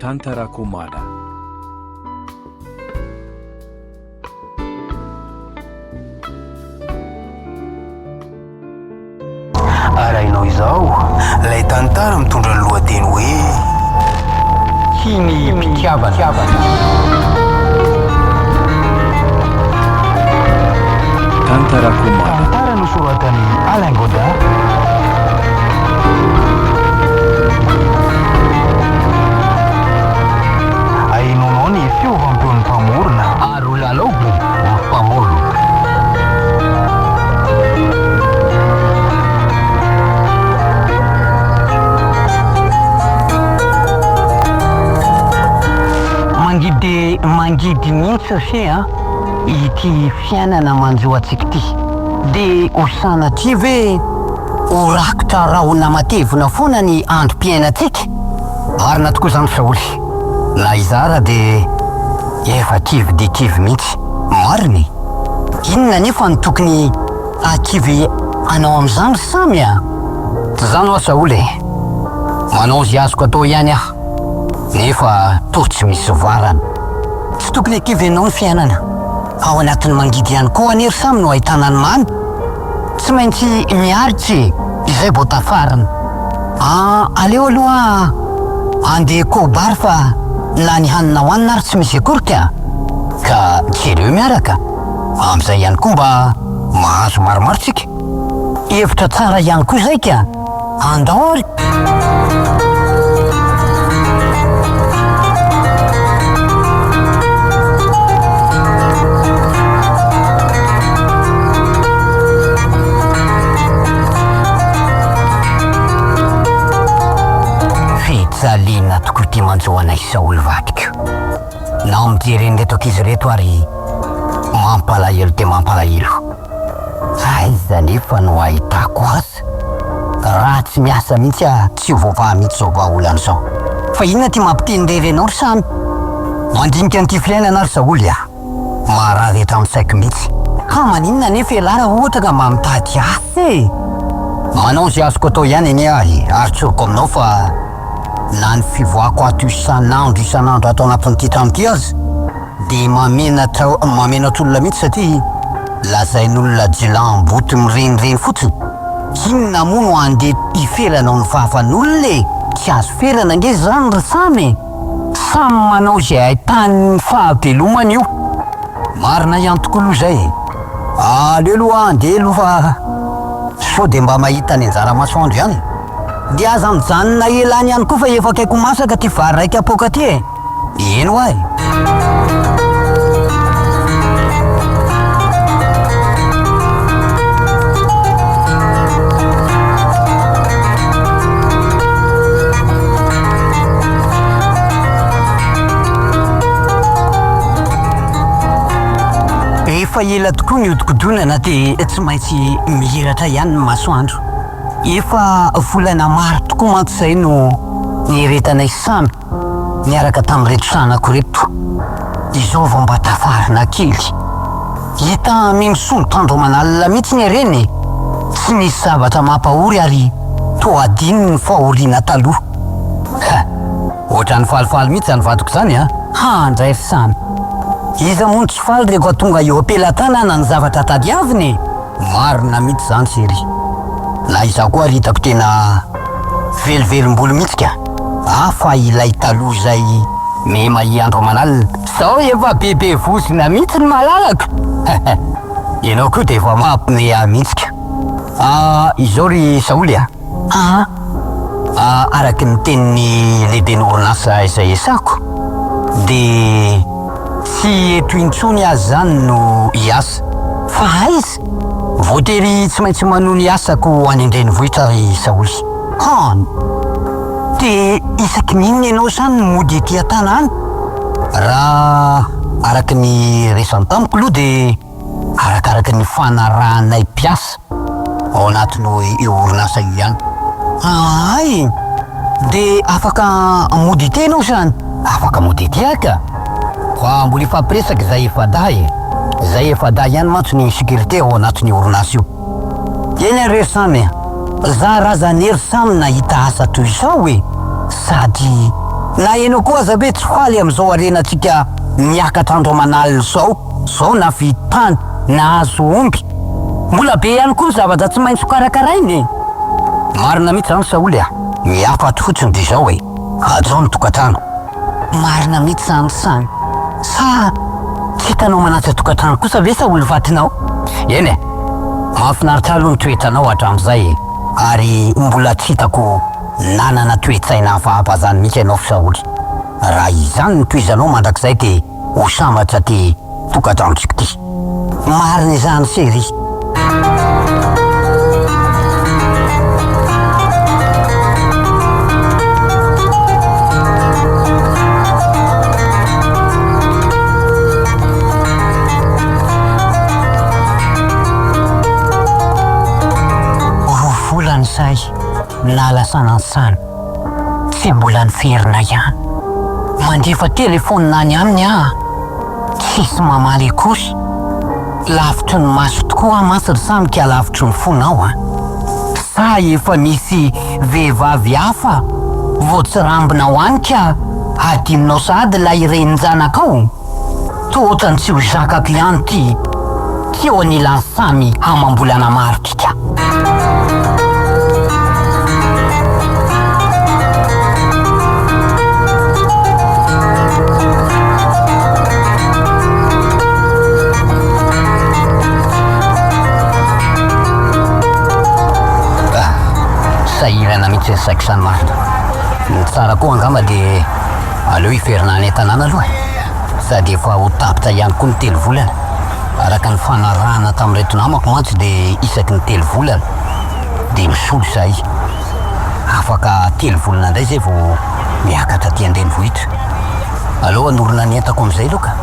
Tantarako Mada. Arainao izao, lay tantara mitondra ny lohateny hoe TSINIM-PITIAVANA. Tantarako Mada. Tantara nosoratan'i Alalan'ny. Hainonao ny fiovampeon'ny mpamorona ary lalao mpamorona. Mangidy mihitsy satria ity fiainana manjo antsika ity dia hosana ty ve ho rakotra rahona matevina foana ny androm-piainantsika. Marina tokoa izany Saoly, na izara dia efa kivy dia kivy mihitsy. Mariny, inona nefa no tokony akivy anao amin'izany samy a? Tsy izany hoa Saoly, manao izay azoko atao ihany aho, nefa toa tsy misy varana. Tsy tokony akivy ianao ny fiainana. Ao anatin'ny mangidy ihany koa anery samy no ahitana ny mamy. Tsy maintsy miaritsy izay bo tafarana. Aleo aloha andeha kobary fa na ny hanina hoanina ary tsy misy akory ka jereo miaraka. Amin'izay ihany koa mba mahazo maromaro tsika. Hevitra tsara ihany koa izay ka andao ary. Zalina tokoa ty manjo anay Saoly vatika. Na mijery reto ankizy reto ary mampalahelo dia mampalahelo. Aiza nefa no ahitako azy. Raha tsy miasa mihitsy tsy voavaha mihitsy zao vahaolana zao. Fa inona ty mampiteny anao ry samy? Mandinika an'ity fiainana ary Saoly marary eto amin'ny saiko mihitsy. Maninona nefa ialahy raha ohatra ka mba mitady asa manao izay azoko atao ihany eny ahy ary tsoroko aminao fa na ny fivoako ato isan'andro atao anatin'ity trano ity azy dia mamenatr'olona mihitsy satria lazain'olona jilamboty mirenireny fotsiny. Inona moa no andeha iferanao ny vavan'olona tsy azo ferana nge zany ry samy manao izay ahitany ny fahavelomany io. Marina ihany tokoa aloha izay. Aleo aloha andeha aloha fa sao dia mba mahita ny anjara masoandro ihany. Dia aza mijanona elany ihany koa fa efa akaiko masaka ty vary raika apoka ty eno ahy. Efa ela tokoa ny hodikodonana dia tsy maintsy mihiratra ihany ny masoandro. Efa volana maro tokoa mantsy izay no nieretanay samy niaraka tamin'ireto sanako reto. Izao vao mba tafarina kely. Hita mimisolo andro manalina mihitsy ny reny. Tsy nisy zavatra mampahory ary toa adiny ny fahoriana taloha. Ohatran'ny falifaly mihitsy zany vadiko zany handray ry samy. Iza moa tsy faly rehefa tonga eo ampelantanana ny zavatra tadiaviny. Marina mihitsy zany sery. Na iza koa hitako tena velivelim-bolo mihitsy ka. Fa ilay taloha izay memahi andro manalina. Sao efa bebe vozona mihitsy ny malalaka. Ianao koa dia efa mampime mihitsy ka. Izao ry Saoly araky ny tenin'ny lehiben'ny orinasa izay esako dia tsy eto intsony azy zany no hiasa. Fa aiza voatery tsy maintsy manohy ny asako any an-drenivohitra ry Saoly. Dia isaky ninona ianao zany mody ety an-tanàna? Raha araky ny resany tamiko aloha dia arakaraky ny fanarahanay mpiasa ao anatin'ny orinasa io ihany. Ay, dia afaka mody ety ianao zany? Afaka mody ety ka. Fa mbola ifampiresaka izay efa day. Izay efa day ihany mantsy ny sécurité ao anatin'ny orinasa io. Eny ary samy zarazany ery samy nahita asa toy izao sady na enao koa aza be tsy faly am'izao arenatsika miakatra andro manalina zao na vitany na azo omby mbola be ihany koa zavatra tsy maintsy karakarainy marina mihitsy zany Saoly miafatry fotsiny de zao hoe ajo ny tokantrano marina mihitsy zany sany sa tsy hitanao manatsy tokantrano kosa ve Saoly vatinao eny mahafinaritra aloha ny toetranao hatramin'izay ary mbola tsy hitako nanana toe-tsaina hafahafa zany mihitsy ianao Saoly raha izany ny toizanao mandrakizay de ho sambatra ty tokantranotsika ty marina izany sery say nalasanantsany tsy mbola niferina ihany mandefa telefônina any aminy tsisy mamaly akory lavitry ny maso tokoa masary samy ka lavitry ny fonao sa efa misy vehivavy hafa voatsirambinao any ka adininao sady la irenin-janakao tohatra ny tsy ho zakako ihany ty eo anilany samy hamambolana marotrika sahirana mihitsy ny saiko sany marina ny tsara koa angamba de aleo hiferina ny tanàna aloha sady efa ho tapitra ihany koa ny telo volana araka ny fanarahana tamin'reto namako mantsy de isaky ny telo volana de misolo zahay afaka telo volana indray zay vao miakatra ty andrenivohitra aleo anorona ny entako am'izay loka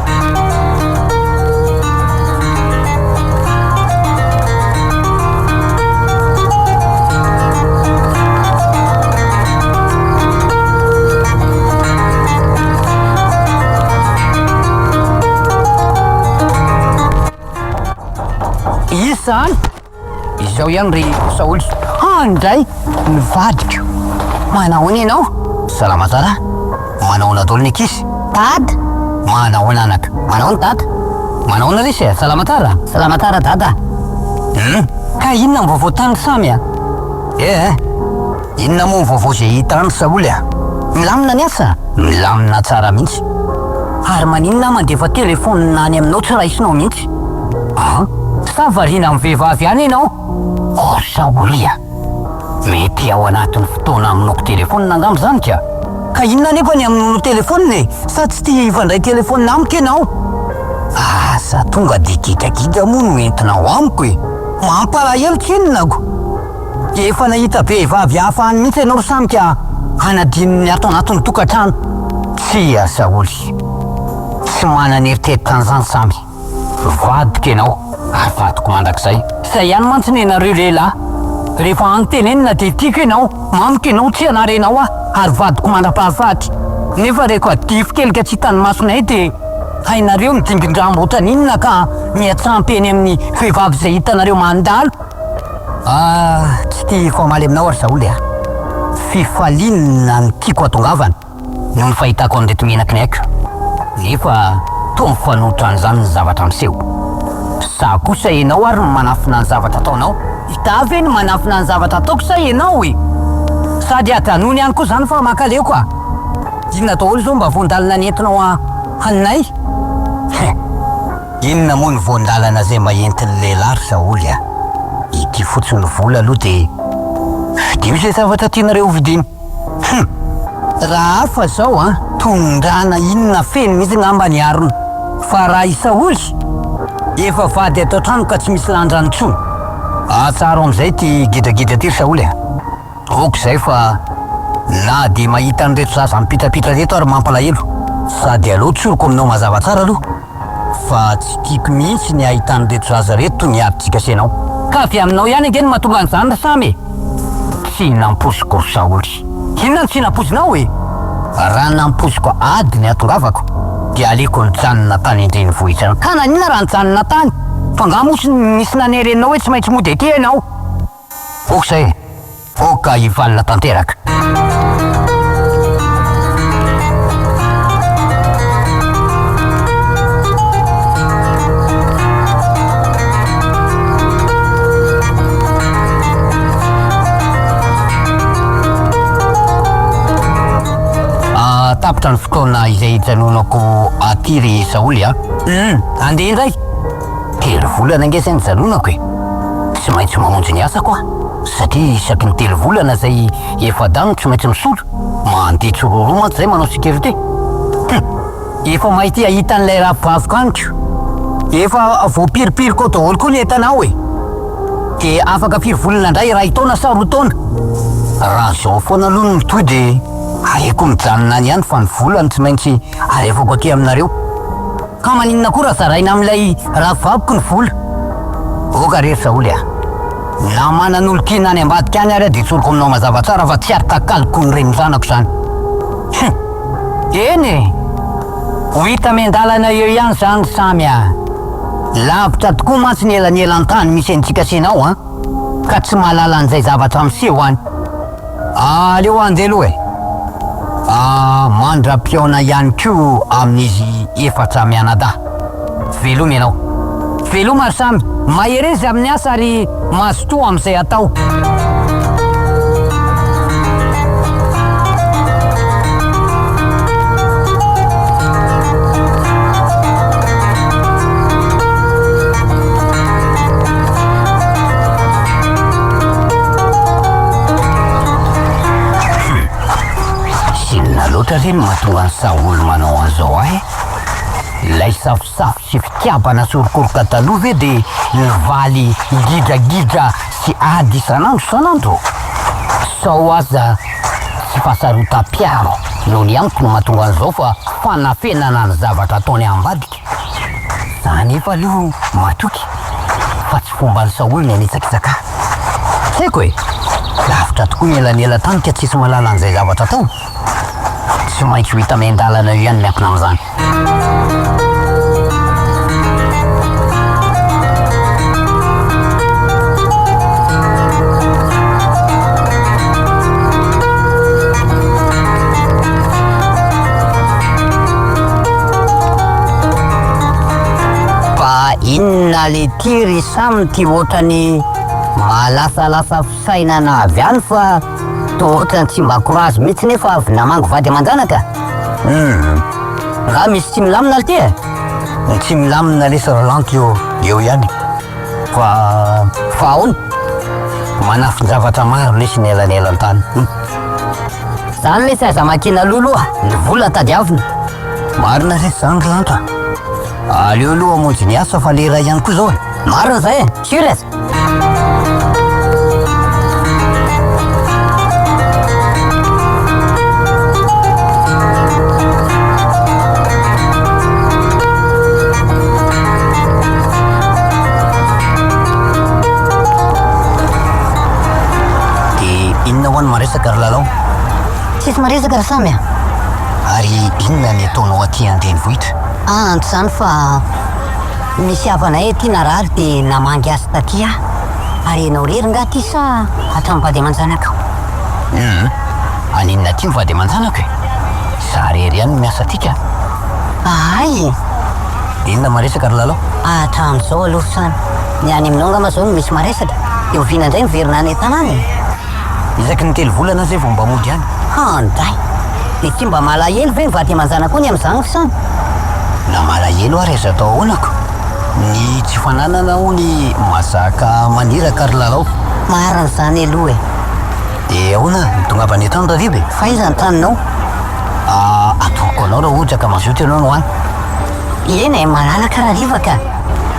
zany izao ihany ry Saoly indray mivadika manahoana ianao salama tsara manahoana daholo ny ankizy dada manahoana anaka manahoana dada manahoana resy salama tsara dada ka inona ny vaovao tany samy inona moa ny vaovao zay hitany Saoly milamina ny asa milamina tsara mihitsy ary maninona mandefa telefônina any aminao tsy raisinao mihitsy sa variana amin'ny vehivavy any ianao Saoly mety ao anatin'ny fotoana aminoko telefônina angamba zany ka inona nefa ny amin'ny telefônina sa tsy tia hivandray telefônina amiko ianao asa tonga de gidagida moa no entinao amiko mampalahelo keninako efa nahita vehivavy hafa any mihitsy ianao samy ka hanadinony ato anatin'ny tokantrano tsy Saoly tsy manana eritreritany zany samy vadika ianao afatiko mandrakizay sa ihany mantsy ny nareo lehilahy rehefa antenenina de tiako ianao mamiko ianao tsy anarenao ary vadiko mandra-pahafaty nefa reko adifo kelika tsy hitany masonay de hainareo midingindrambo otraninona ka miatsampy eny amin'ny vehivavy zay hitanareo mandalo tsy tia famaly aminao ary Saoly fifalinina ny tiako atongavana no ny fahitako an'reto menaky ny aiko nefa to mifanotra an'izany ny zavatra miseho sa kosa ianao ary manafina ny zavatra ataonao hitavy ny manafina ny zavatra ataoko sa ianao sady atanony ihany koa zany fa mankaleoko inona daholo zao mba voandalana ny entinao haninay inona moa ny voandalana zay mahentin'ny lehilahy Saoly ity fotsiny vola aloha de vidio zay zavatra tianareo vidiny raha hafa zao tondrana inona feny mihitsy ngamba ny arona fa raha i Saoly efa vady ato trano ka tsy misy landrany tsony atsaro am'izay ty gidagida ty Saoly oko zay fa na de mahita an'reto zaza mipitapitra reto ary mampalahelo sady aloha tsoroko aminao mazava tsara aloha fa tsy tiako mihitsy ny ahita an'reto zaza reto ny aditsika senao ka avy aminao ihany angeny mahatonga an'izany samy tsy namposiko Saoly inona ny tsy namposinao raha namposiko ady ny atongavako de aleko nijanona tany andrenivohitra ka nanina raha nijanona tany fa nga mosy misy nanerenao hoe tsy maintsy mody aty ianao okzay oka hivalina tanteraka manombotra ny fotoana izay hijanonako aty ry Saoly a. Andeha indray. 3 volana nge zay nijanonako e. Tsy maintsy mamonjy ny asa koa. Satria isaky ny 3 volana zay efa dano tsy maintsy misolo. Mandeha tsororo mantsy zay manao sécurité. Efa mahity ahita an'ilay ara-pivavahana. Efa voapiripiriko daholo koa ny entanao e. De afaka 4 volana indray raha taona sa 2 taona. Raha zao foana aloha no mitoy de areko mijanona any ihany fa ny volana tsy maintsy arefako aty aminareo. Ka maninona koa raha zaraina amin'ilay ravaviko ny vola. Oka rery Saoly a. Na manan'olo tiana any ambadika any ary de tsoroko aminao mazava tsara fa tsy arakakaloko ny reny zanako zany. Eny e. Ho hita miandalana eo ihany zany samy a. Lavitra tokoa mantsy ny elan'elan-tany misy antsika sinao a. Ka tsy mahalala an'izay zavatra miseho any. Aleo andeha aloha e. Mandra-piaona ihany koa amin'izy efatra mianadahy. Veloma ianao. Veloma ry samy. Maherezy amin'ny asa ary mazotoa amin'izay atao. Sinona loatra reny mahatonga ny Saoly manao an'izao ahy. Ilay safosafo sy fitiavana sorokoroka taloha ve de nivaly gidragidra sy ady isanandro. Sao aza tsy fahasarotam-piaro noho ny amiko no mahatonga an'izao fa fanafenana ny zavatra ataony ambadika. Zany efa aloha matoky fa tsy fomba ny Saoly ny anitsakitsaka. Haiko e, lavitra tokoa ny elan'elan-tany ka tsisy malala an'izay zavatra atao. Tsy maintsy ho hita miandalana io ihany miankina amin'izany. Inona le tiry samy ty ohatrany malasalasa fisainana avy any fa toa ohatrany tsy mba courage mihitsy nefa avy namango vady aman-janaka. Raha misy tsy milamina le ty e. Tsy milamina le saralanty eo ihany. Fa ahoana? Manafin-javatra maro lesy ny elan'elan-tany. Zany le sy aza makina loloa, ny vola tadiavina. Marina re zany ry lanitra. Aleo aloha amonjy ny asa fa lera ihany koa zao e. Marina zay e, sures. De inona ho any maresaka ry lalao? Tsisy maresaka ry samy a. Ary inona ny ataonao aty an-drenivohitra? Antso zany fa misy havanay aty narary de namangy azy taty a. Ary ianao rery nga ty sa hatramin'ny-vady aman-janaka? Aninona ty mivady aman-janako e? Za rery ihany miasa tika. Ay, Inona maresaka ry lalao? hatramin'izao aloha sany. Ny any aminao nga ma zao no misy maresaka. De oviana indray miverina any an-tanàna. Isaky ny 3 volana zay vao mba mody any. Handray. De tsy mba malahelo ve mivady aman-janaka ony amin'izany sany? Na malahelo ary aza atao ahoanako? Ny tsy fananana hony mazaka maniraka ry lalao. Marina zany aloha e. De ahoana mitongavany eto ny ribe? Faiza ny taninao? Atoko anao raha ohatra ka mazoto ianao no any. Eny e, malalaka raha rivaka.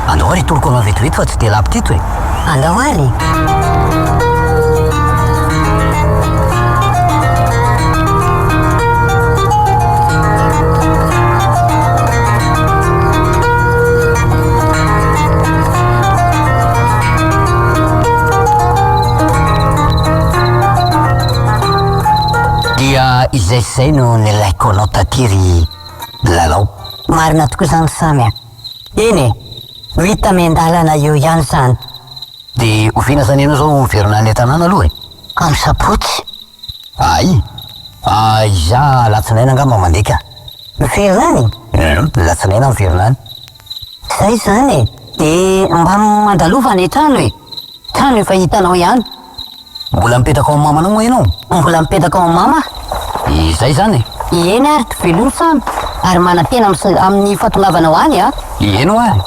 Andao ary toloko anao vetivety fa tsy de lavitra eto e. Andao ary. Dia izay zay no nilaiko anao taty lalao. Marina tokoa zany samy a. Eny e, hita miandalana eo ihany zany. De oviana zany ianao zao miverina any an-tanàna aloha e? Amin'ny sapotsy. Ay, iza latsinaina angamba mandeka. Miverina any? Latsinaina miverina any. Zay zany e. De mba mandalova ny trano e. Trano efa hitanao ihany. Mbola mipetaka ao amin'ny mamanao moa ianao? Mbola mipetaka ao amin'ny mama? Izay zany e. eny ary ty velony samy ary mana-tena amin'ny fahatongavanao any a eno ary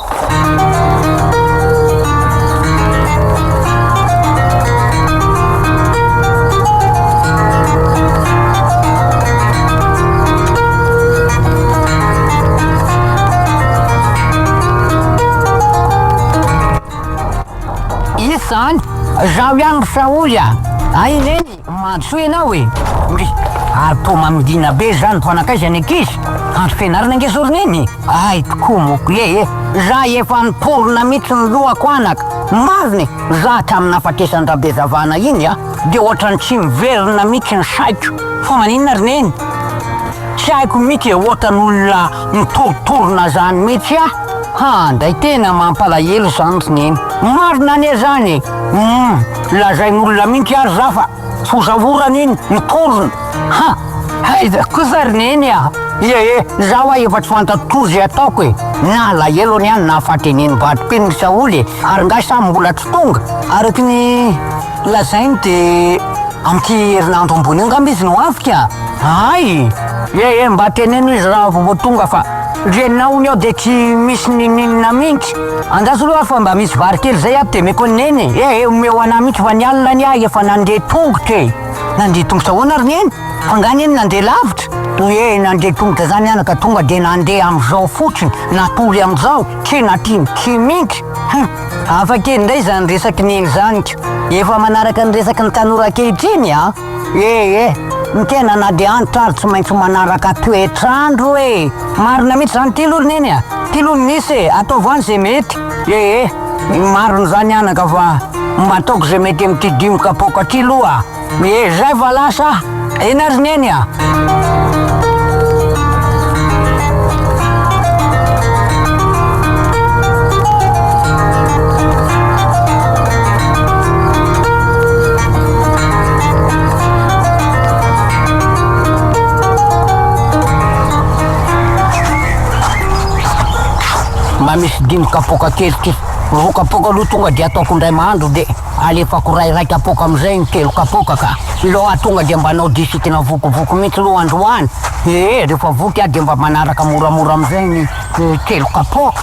zany zaho ihany saoly a ay reny matsoe anao e ary to mamidina be zany fanakaizany ankizy andro fianarana angezoroneny ay tokoa moko e za efa niporona mihitsy ny lohako anaka mariny za taminafatesany rabezavana iny a de ohatrany tsy miverina mihitsy ny saiko fa maninona rineny tsy haiko mihitsy ohatran'olona mitorotorona zany mihitsy a handray tena mampalahelo zany rineny marina ane zany lazain'olona mihitsy ary za fa fozavorana iny mitorona aiza kosa rineny a zaho efa tsy fantatozy ataoko e na lahelo any any na fateneny batom-piny saoly ary nga samy mbola tsy tonga araky ny lazainy de amty herinandro ambony eo ngamba izy no afika ay mba teneno izy raha vao tonga fa renao ny ao de tsy misy ninina mihitsy andazo loha fa mba misy vary kely zay aby de meko neny omeo ana mihitsy fa nialina ny ahy efa nandeha tongotra e nandeha tongotra ahoana rineny fa ngany eny nandeha lavitra nandeha tongotra zany anaka tonga de nandeha am'izao fotsiny natory am'izao kenaty mihitsy afakely ndray zany resaky neny zanyko efa manaraka ny resaky ny tanora ankehitriny a ny tena na de antitra ary tsy maintsy manaraka toetrandro e marina mihitsy zany ty lolo neny a ty lolo nisy e ataovy any zay mety marina zany anaka fa mba ataoko zay mety am'ty dimy kapoka ty loa zay va lasa ena ry neny a mba misy dimy kapoka keliky roa kapoka aloha tonga de ataoko indray mahandro de alefako ray kapoka am'izay ny telo kapoka ka loha tonga de mba anao disitina vokovoko mihitsy loha androany rehefa voky a de mba manaraka moramora am'izay ny telo kapoka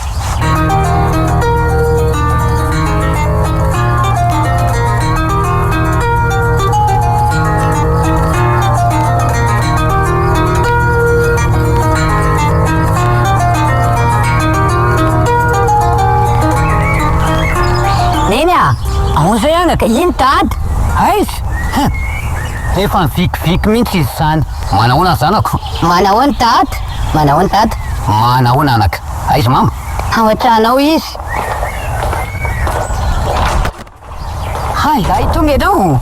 zay anaka iny tady aizy efa mivikiviky mihitsy izy zany manahoana zanako manahoana tady manahoana anaka aizy mama aohatranao izy hay tonga ianao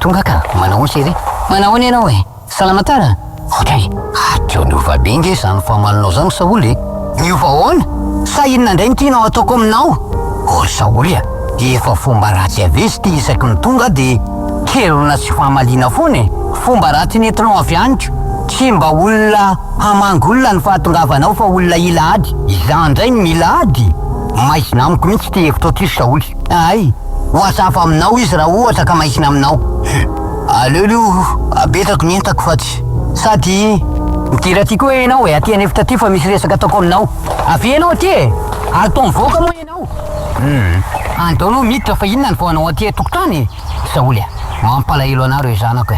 tonga ka manahoana sery manahoana ianao e salama tara okay teo niova be nge zany famalinao zany saoly niova ahoana sa inona ndray ntianao ataoko aminao saoly a efa fomba ratsy avezy ty isaky ny tonga de kelona sy famalina foana fomba ratsy nentinao avy aniko tsy mba olona hamangolona ny fahatongavanao fa olona ila ady izany ndray ny mila ady maizina amiko mihitsy ty hevitra otr'izy saoly ay hoasafa aminao izy raha ohatra ka maizina aminao aleo abetako ny entako fa tsy sady mitira ty koa ianao aty anefitra ty fa misy resaka ataoko aminao avy ianao aty atao mivoaka moa ianao antonao miditra fa inona ny voanao aty tokotany saoly mampalahelo anareo zanako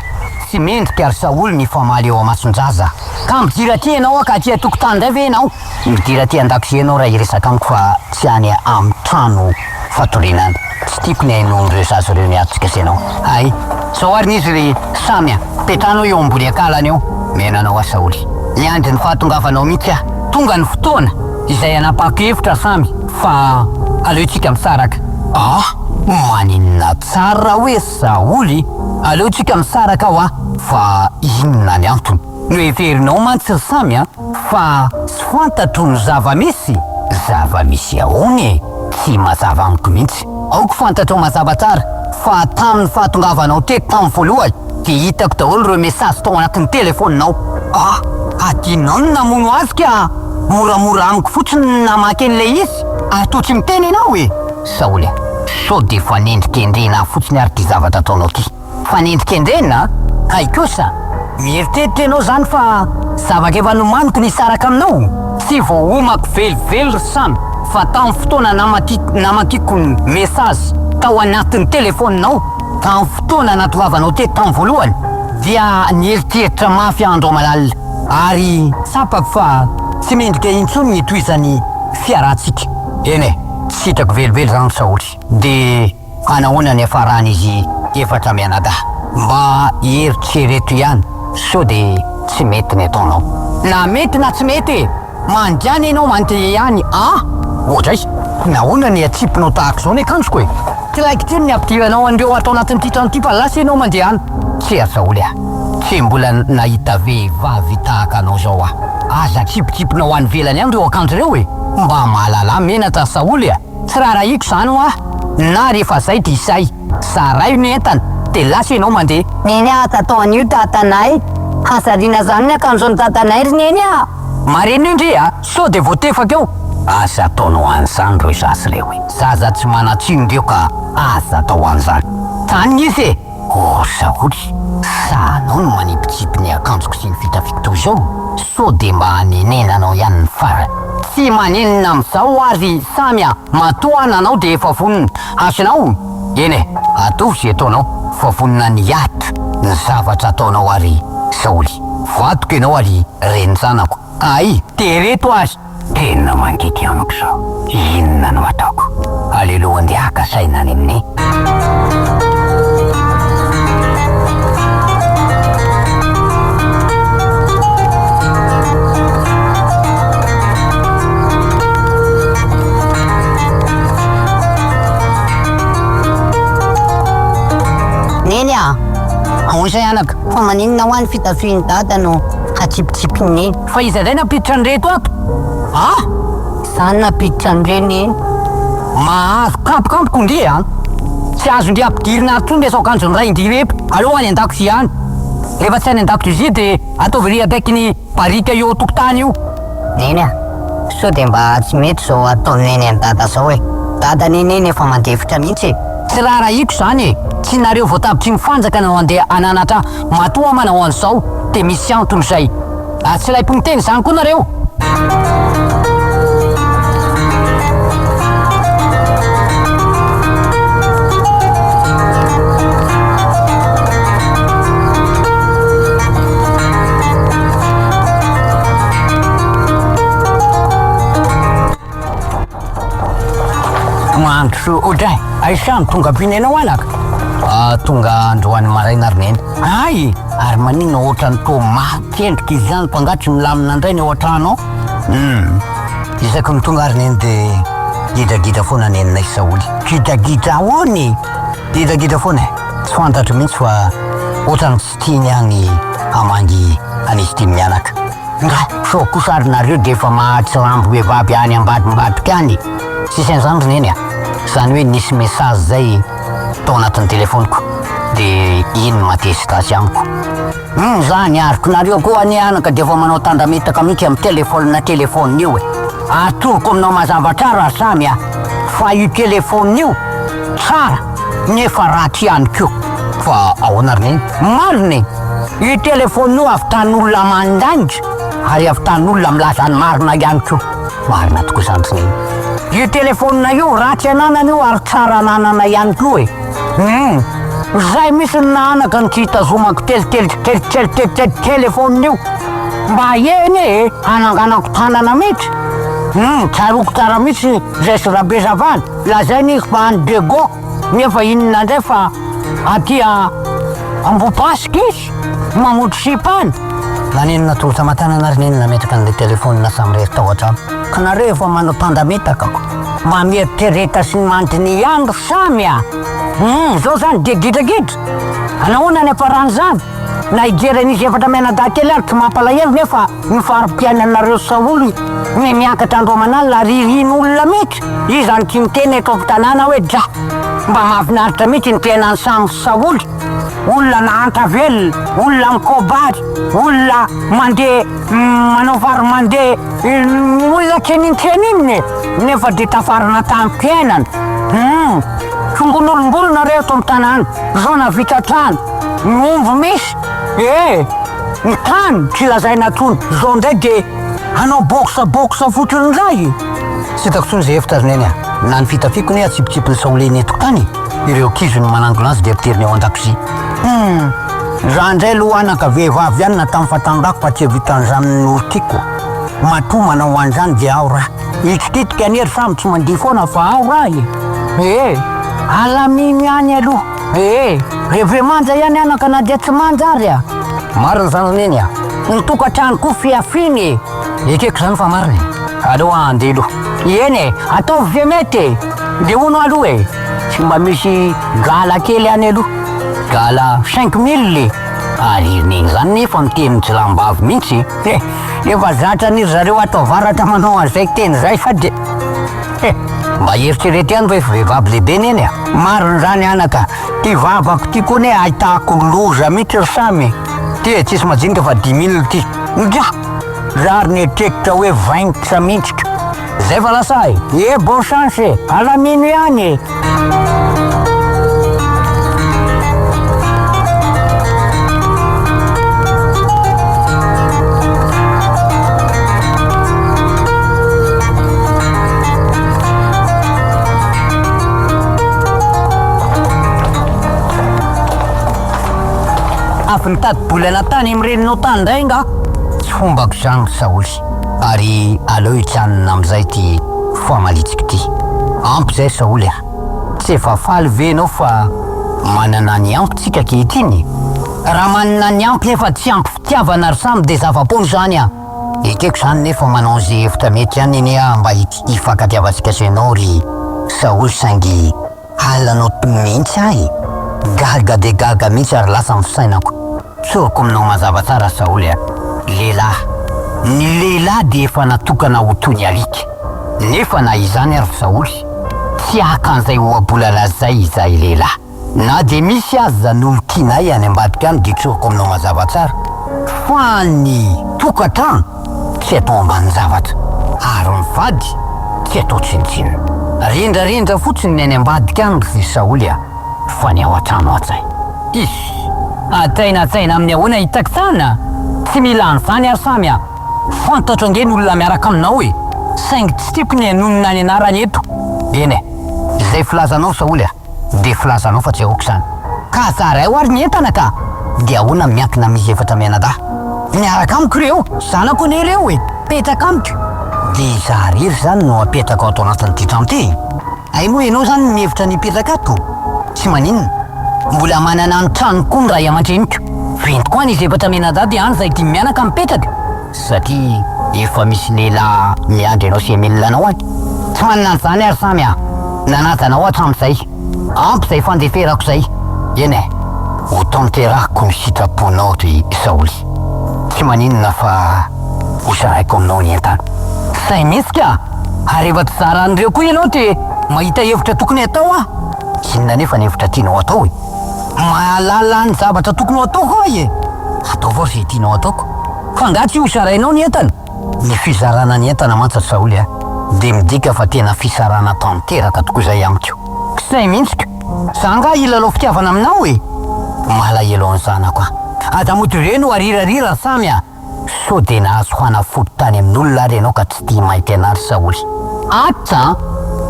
sy mendrika ary saoly ny famaly eo amason-jaza ka midira ty ianao ka aty tokotany ndray ve ianao midira ty an-dakozia ianao raha iresaka amiko fa tsy any amin'ny trano fatorinana tsy tiako ny hainon'ireo zaza reo niatsika senao ay sao ary n'izy ry samya petranao eo ambony akalany eo menanao a saoly niandry ny fahatongavanao mihitsy tonga ny fotoana izay anapako-hevitra samy fa aleotsika misaraka maninona tsara hoe saoly aleotsika misaraka aho fa inona ny antony no heverinao mantsy samy fa sy fantatro ny zava-misy ahoany tsy mazava amiko mihitsy aoko fantatro mazava tsara fa tamin'ny fahatongavanao teto tamin'ny voalohany de hitako daholo reo mesazy tao anatin'ny telefoninao adinao no namono azy ka moramora amiko fotsiny namaky an'le izy atao tsy miteny ianao saoly sao de fanendrikendrena fotsiny ary ty zavatra ataonao ty fanendrikendrena ay kosa Mieritreritry ianao zany fa zava-kefa nomaniko nisaraka aminao tsy voahomako velively ry samy fa tamin'ny fotoana namakiko message tao anatin'ny telefoninao tamin'ny fotoana natovavanao teto tamin'ny voalohany dia nieritreritra mafy andro malalina ary sapako fa tsy mendrika intsony ny toizany fiarahantsika. Eny tsy hitako velively zany saoly de anahoana ny afarany efatra mianada mba eritrereto ihany so de tsy mety ny ataonao na mety na tsy mety mandiany ianao mandeha ihany ohatray nahoana ny atsipinao tahaka zao ny akanjoko tsy laikitry ny ampidiranao andreo atao anatin'ity trano ty fa lasa ianao mandeha any tsy saoly tsy mbola nahita vehivavy tahaka anao zao aza tsipitsipinao any velany any reo akanjo reo mba mahalala menatra saoly tsy raha rahiko zany na rehefa zay ty isay saray ny entana de lasa ianao mandeha neny tatao an'io tatanay hasarina zany ny akanjony tatanay ry neny mareny indre so de voatefaka eo asa ataonao an'izany reo zasy reo zaza tsy manatsiny reo ka aza atao an'izany tany izy saoly sanao no manipitsipy ny akanjoko sy ny fitafito zao so de mba hanenenanao ihany ny farany tsy manenina am'izao ary samya matoana anao de efa vonina asinao eny atovy zay ataonao fa vonina ny ata ny zavatra ataonao ary saoly vatoko ianao ary reny zanako de reto azy tena mangety amiko zao inona no ataoko alelohany de aka saina any amin'ny neny ahoana anaka fa maninona ho any fitafiny dada no hatsipitsipiny fa izy indray napiditra ny reto ato zany napiditra ny reny mahazo kampokampoko ndre tsy azo ndre ampidirina ato ny akanjo ny ray indirepo aloha any an-dako sy ihany rehefa tsy any an-dako izy de ataovy akaiky ny barika eo tokotany io neny so de mba tsy mety zao ataony neny any dada zao dada neneny efa mandefitra mihitsy tsy raha rahiko zany tsy nareo voatavitry ny fanjaka nao andeha ananatra matoa manao an'izao de misy antony zay tsy laim-poniteny zany koa nareo mandro odray aisany tonga binenao anaka tonga androany maraina ary neny ary manina ohatra ny to makendrika izy zany mpangatry milamina indray ny ao an-trano isaky ny tonga ary neny de gidagida foana nenina saoly gidagida ony gidagida foana tsy fantatro mihitsy fa ohatra ny tsy tiany any amangy anizy ty mianaka so kosarinareo de efa mahatsy rambo vehivavy any ambadimbadika any sisy an'izany ry neny zany hoe nisy message zay tao anatin'ny telefoniko de iny matesitasy amiko zany ariko nareo koa any anaka de efa manao tandrametaka mihitsy amin'ny telefoni io atoroko aminao mazavatrara samy fa io telefoni io tsara nefa ratsy ihany keo fa ahoana ry neny mariny io telefoni io avitan'olona mandanitra ary avitan'olona milazany marina ihany keo marina tokoa zany ry neny io telefonina io ratsy ananana io ary tsara ananana ihany koa zay misy nanaka ny tsy hitazomako telefonina io mba eny ananganako tanana mihitsy tsaroko tsara mihitsy zay sy rabezavana lazay ny fa any dego nefa inona ndray fa atya ambopasika izy mamotosipany lanenina tolotra matanana ary nenina metraka an'le telefonina samy rery tao an-trano ka nareo efa manao tandametakako mba mieritreretra sy mantiny andro samy zao zany de gidragidra anahoana ny aparany zany na ijeran'izy efatra menadakely ary tsy mampalahelo nefa mifarim-piaina anareo saoly ny miakatra andro manalina ary ririn'olona mihitsy izy zany tsy miteny eto ampitanàna hoe dra mba mahafinaritra mihitsy ny piainany samy saoly olona nahantra velona olona mikobary olona mandeha manao vary mandeha olona tseninitsenininy nefa de tafarana tam-piainana songon'olombolona reo to amin'ny tanàna zao na vitatrano nomvo misy ny tany tsy lazaina tsony zao ndray de hanao boksa fotriny ray tsy hitako tsony zay efitazoneny a na ny fitafiako ny atsipitsipi ny saoleny etoko tany ireo kizony manangona azy de apiteriny ao an-dakozy za ndray aloha anaka vehivavy ihany na tamin'ny fatandako fa tsy vitan'izany nortiko matoa manao an'izany de ao raha itititika anery samy tsy mandia foana fa ao raha alaminy ihany aloha reve manja ihany anaka na dia tsy manja ary a marina zany neny a nitokantrano koa fiafiny ekeko zany fa marina aloha andeha aloha eny ataovy ve mety de ono aloha tsy mba misy gala kely any aloha gala 5000 aririn'iny zany nefa miteny tsy lambavy mihitsy efa zatra niry zareo atao varatra manao an'izay teny zay fa de mba eritserety ihany va efa vehivavy lehibe neny a marina zany anaka ty vavako ty koa ne ahitako loza mihitsy ry samy ty tsisy majinika fa 10 000 ty ndra zary netrekitra hoe 20 mintsika zay fa lasay bon chance alamino ihany afy nitady bolana tany amireninao tany ndray nga tsy fombako zany saoly ary aleo hitsanina am'izay ty famalitsika ty ampy zay saoly a tsy efa faly venao fa manana ny ampitsika kehitriny raha manana ny ampy nefa tsy ampy fitiavana ry samy de zava-pony zany a ekeko zany nefa manao zay efitra mety ihany iny a mba hifankatiavatsika sainao ry saoly saingy halanao mihitsy ahy gaga de gaga mihitsy ary lasa misainako tsoroko aminao mazava tsara saoly a lehilahy ny lehilahy de efa natokana ho toy ny alika nefa na izany ary saoly tsy akan'izay oabola lazay izay lehilahy na de misy azy zany olo tianay any ambadika any de tsoroko aminao mazava tsara fa ny tokantrano tsy atao ambany zavatra ary mivady tsy atao tsinitsinina rindrarindra fotsiny ny any ambadika any ry saoly a fa ny ao an-trano atsay ataina amin'ny ahoana hitako sana tsy mila an'izany ary samy a fantatra nge ny olona miaraka aminao saingy tsy tiako ny anonona ny anarany eto eny zay filazanao saoly a de filazanao fa tsy ahoako zany ka zaray ho ary ny entana ka de ahoana miankina misy efatra mianada miaraka amiko reo zanako an'ireo petraka amiko de zariry zany no apetraka ato anatin'ny ty trano ty aino ianao zany mihevitra nipetraka ato tsy maninona mbola manana ny trano koa ny ray aman-dreniko venty koa ny efatra mianada de any zay ty mianaka mipetraka satria efa misy lehilahy miandry anao sy emelinanao any tsy manana an'izany ary samy a nanatanao hatramin'izay ampy zay fandeferako zay eny ho tanterahako ny sitraponao ty saoly tsy maninona fa ho saraiko aminao ny entana say mihitsy ka ary efa tsy zaran'ireo koa ianao ty mahita hevitra tokony atao a inona nefa ny hevitra tianao atao mahalala ny zavatra tokony atao koa atao vao zay tianao ataoko fa nga tsy ho sarainao ny entana ny fizarana ny entana mantsy saoly a de midika fa tena fisarana tanteraka tokoa zay amiko say mihitsika za nga ilalao fitiavana aminao malahelo an'zanako a adamoty reno arirarira samy a so de nahazo fanafody tany amin'olona ary ianao ka tsy tia mahity anary saoly atsa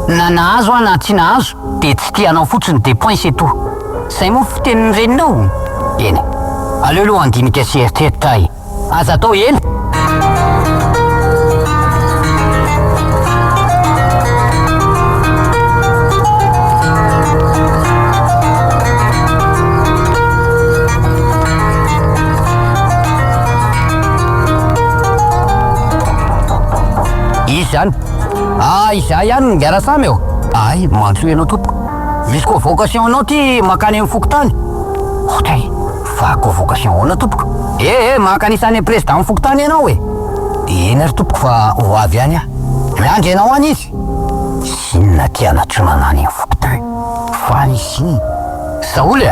na nahazo a na tsy nahazo de tsy tianao fotsiny de point c'est tout zay moa fitenin'ny reninao eny aleoloha andinika sy eritreritra aza atao eny izy zany iza ihany ngara samy ay mantso ianao tompoko misy koa vocation anao ty makany amin'ny fokotany otay fa convocation ahoana tompoko makany isany président amin'ny fokotany ianao eny ary tompoko fa ho avy ihany a miandry ianao any izy sinona tiana tsonanany amin'ny fokotany fa nisiny saoly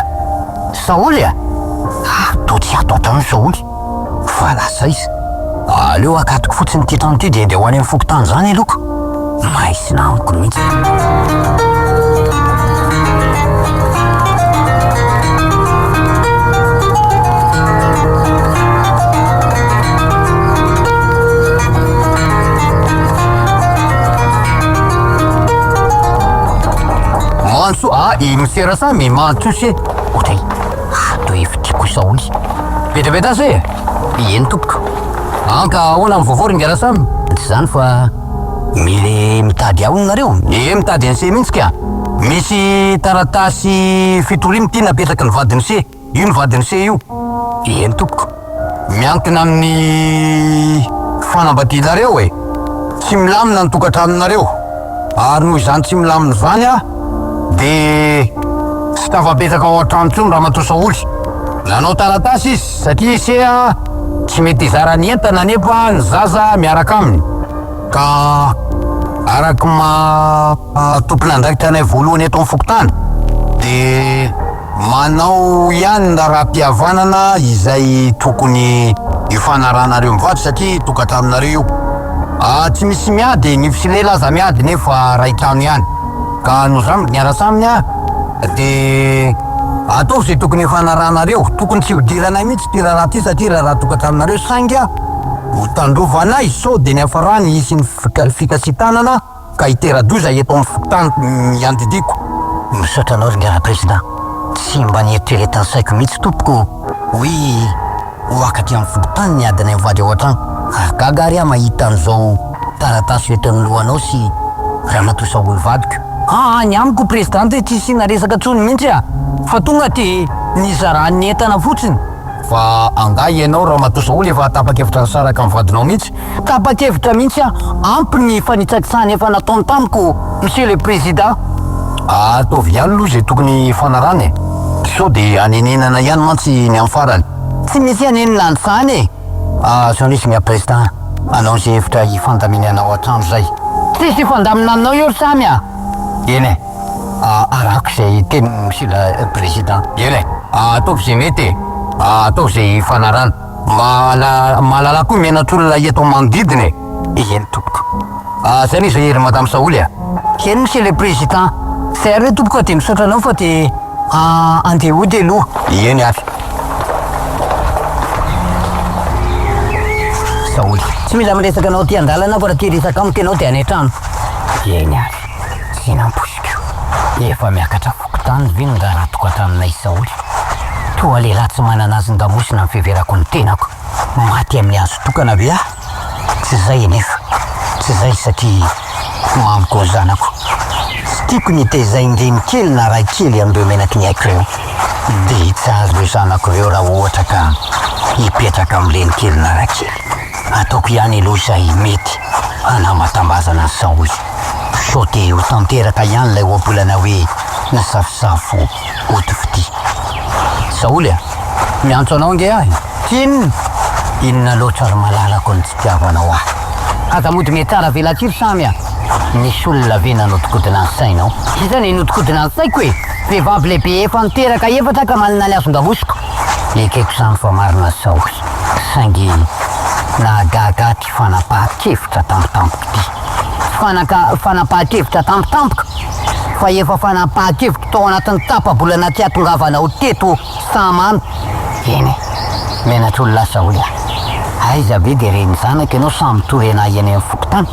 to tsy ato atrano saoly fa lasa izy aleo akatoko fotsiny ty trano ty de andeha ho any amin'ny fokotany zany aloko maisina amiko mihitsy I misera samy mantsosy otray to efitiako Saoly vetiveta se eny tompoko anka ahoana mivaovao ringara samy tsy zany fa mile mitady ao nareo mitady an'se mihitsy ka misy taratasy fitoriny ty napetraky ny vadiny se io ny vadiny se io eny tompoko miankina amin'ny fanambadianareo tsy milamina ny tokantranonareo ary noho izany tsy milamina zany de sy tafapetraka ao an-trano tsony raha matoa Saoly nanao taratasy izy satria se tsy mety hizara ny entana nefa ny zaza miaraka aminy ka araky tompon'andraikitra anay voalohany eto amin'ny fokotany de manao ihany ny ara-pihavanana izay tokony ifanaranareo mivady satria tokantraminareo io tsy misy miady nify lela aza miady nefa ray trano ihany ka no zany niara saminy de atao zay tokony ifanaranareo tokony tsy hodiranay mihitsy ty raha ty satria raha tokantraminareo saingy hotandrovanay so de ny hafarany isy ny fikasitanana ka hiteradoza eto amin'ny fokotany miandidiko misaotra anao ringara président tsy mba nieritreretany saiko mihitsy tompoko hoe hoakaty amin'ny fokotany niadina mivady ao an-trano gagary mahita an'izao taratasy eton'ny lohanao sy raha matoa Saoly vadiko ny amiko présidente tsy sina resaka tsony mihitsy fa tonga ty nizaran'ny entana fotsiny fa angay ianao raha matoa Saoly efa tapa-kevitra saraka amin'ny vadinao mihitsy tapa-kevitra mihitsy ampy ny fanitsakisany efa nataony tamiko monsieur le président ataovy ihany aloha zay tokony fanarany so de anenenana ihany mantsy ny amin'ny farany tsy misy anenina an'izany sanisy mia président anao zay hevitra hifandaminanao an-trano zay tsisy ifandamina anao io samy eny arako zay teny monsieur le président eny ataovy zay mety ataovy zay fanarana mahalala koa menatr'olona eto manodidiny eny tompoko zany izy hery madame Saoly eny monsieur le président zay re tompoko de misaotra anao fa de andeha ody aloha eny avy Saoly tsy mila miresaka anao ty andalana fa raha ty resaka amiko ianao de any an-trano eny avy sy namposiko efa miakatra fokotany ve no raha tokantraminay Saoly toa lehilahy tsy manana azy ndamosina ny fiheverako ny tenako maty amin'ny azo tokana ve tsy zay nefa tsy zay satria mamiko ny zanako tsy tiako ny tezaindreny kely na ray kely amindreo menaky ny haiko reo de tsy azo reo zanako reo raha ohatra ka hipetraka am'ireny kely na ray kely ataoko ihany aloha zay mety anamatambazana ny Saoly so de ho tanteraka ihany lay oabolana hoe nasafosafo otifity Saoly miantso anao nge tiny inona loatra ary malalako ny tsy-piavanao azamody metara velatsiry samy nisy olona ve nanotikodina ny sainao izany notikodina ny saiko vehivavy lehibe efa niteraka efatra ka manana ny azon-davosiko ekeko zany fa marina Saoly saingy nahagaga ty fanapahan-kevitra tampotampoka ty fanapahan-kevitra tampotampoka fa efa fanapahan-kevitra tao anatin'ny tapabolana ty atongavana ho teto samano eny menatr'olona Saoly aiza ve de reny zanaka ianao samy torena eny amin'ny fokotany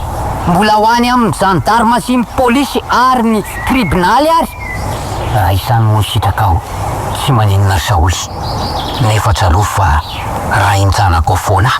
mbola hoany amin'ny gendarme sy ny polisy ary ny tribunaly ary isany moa sitraka tsy maninona Saoly nefa tsaloha fa raha injanako foana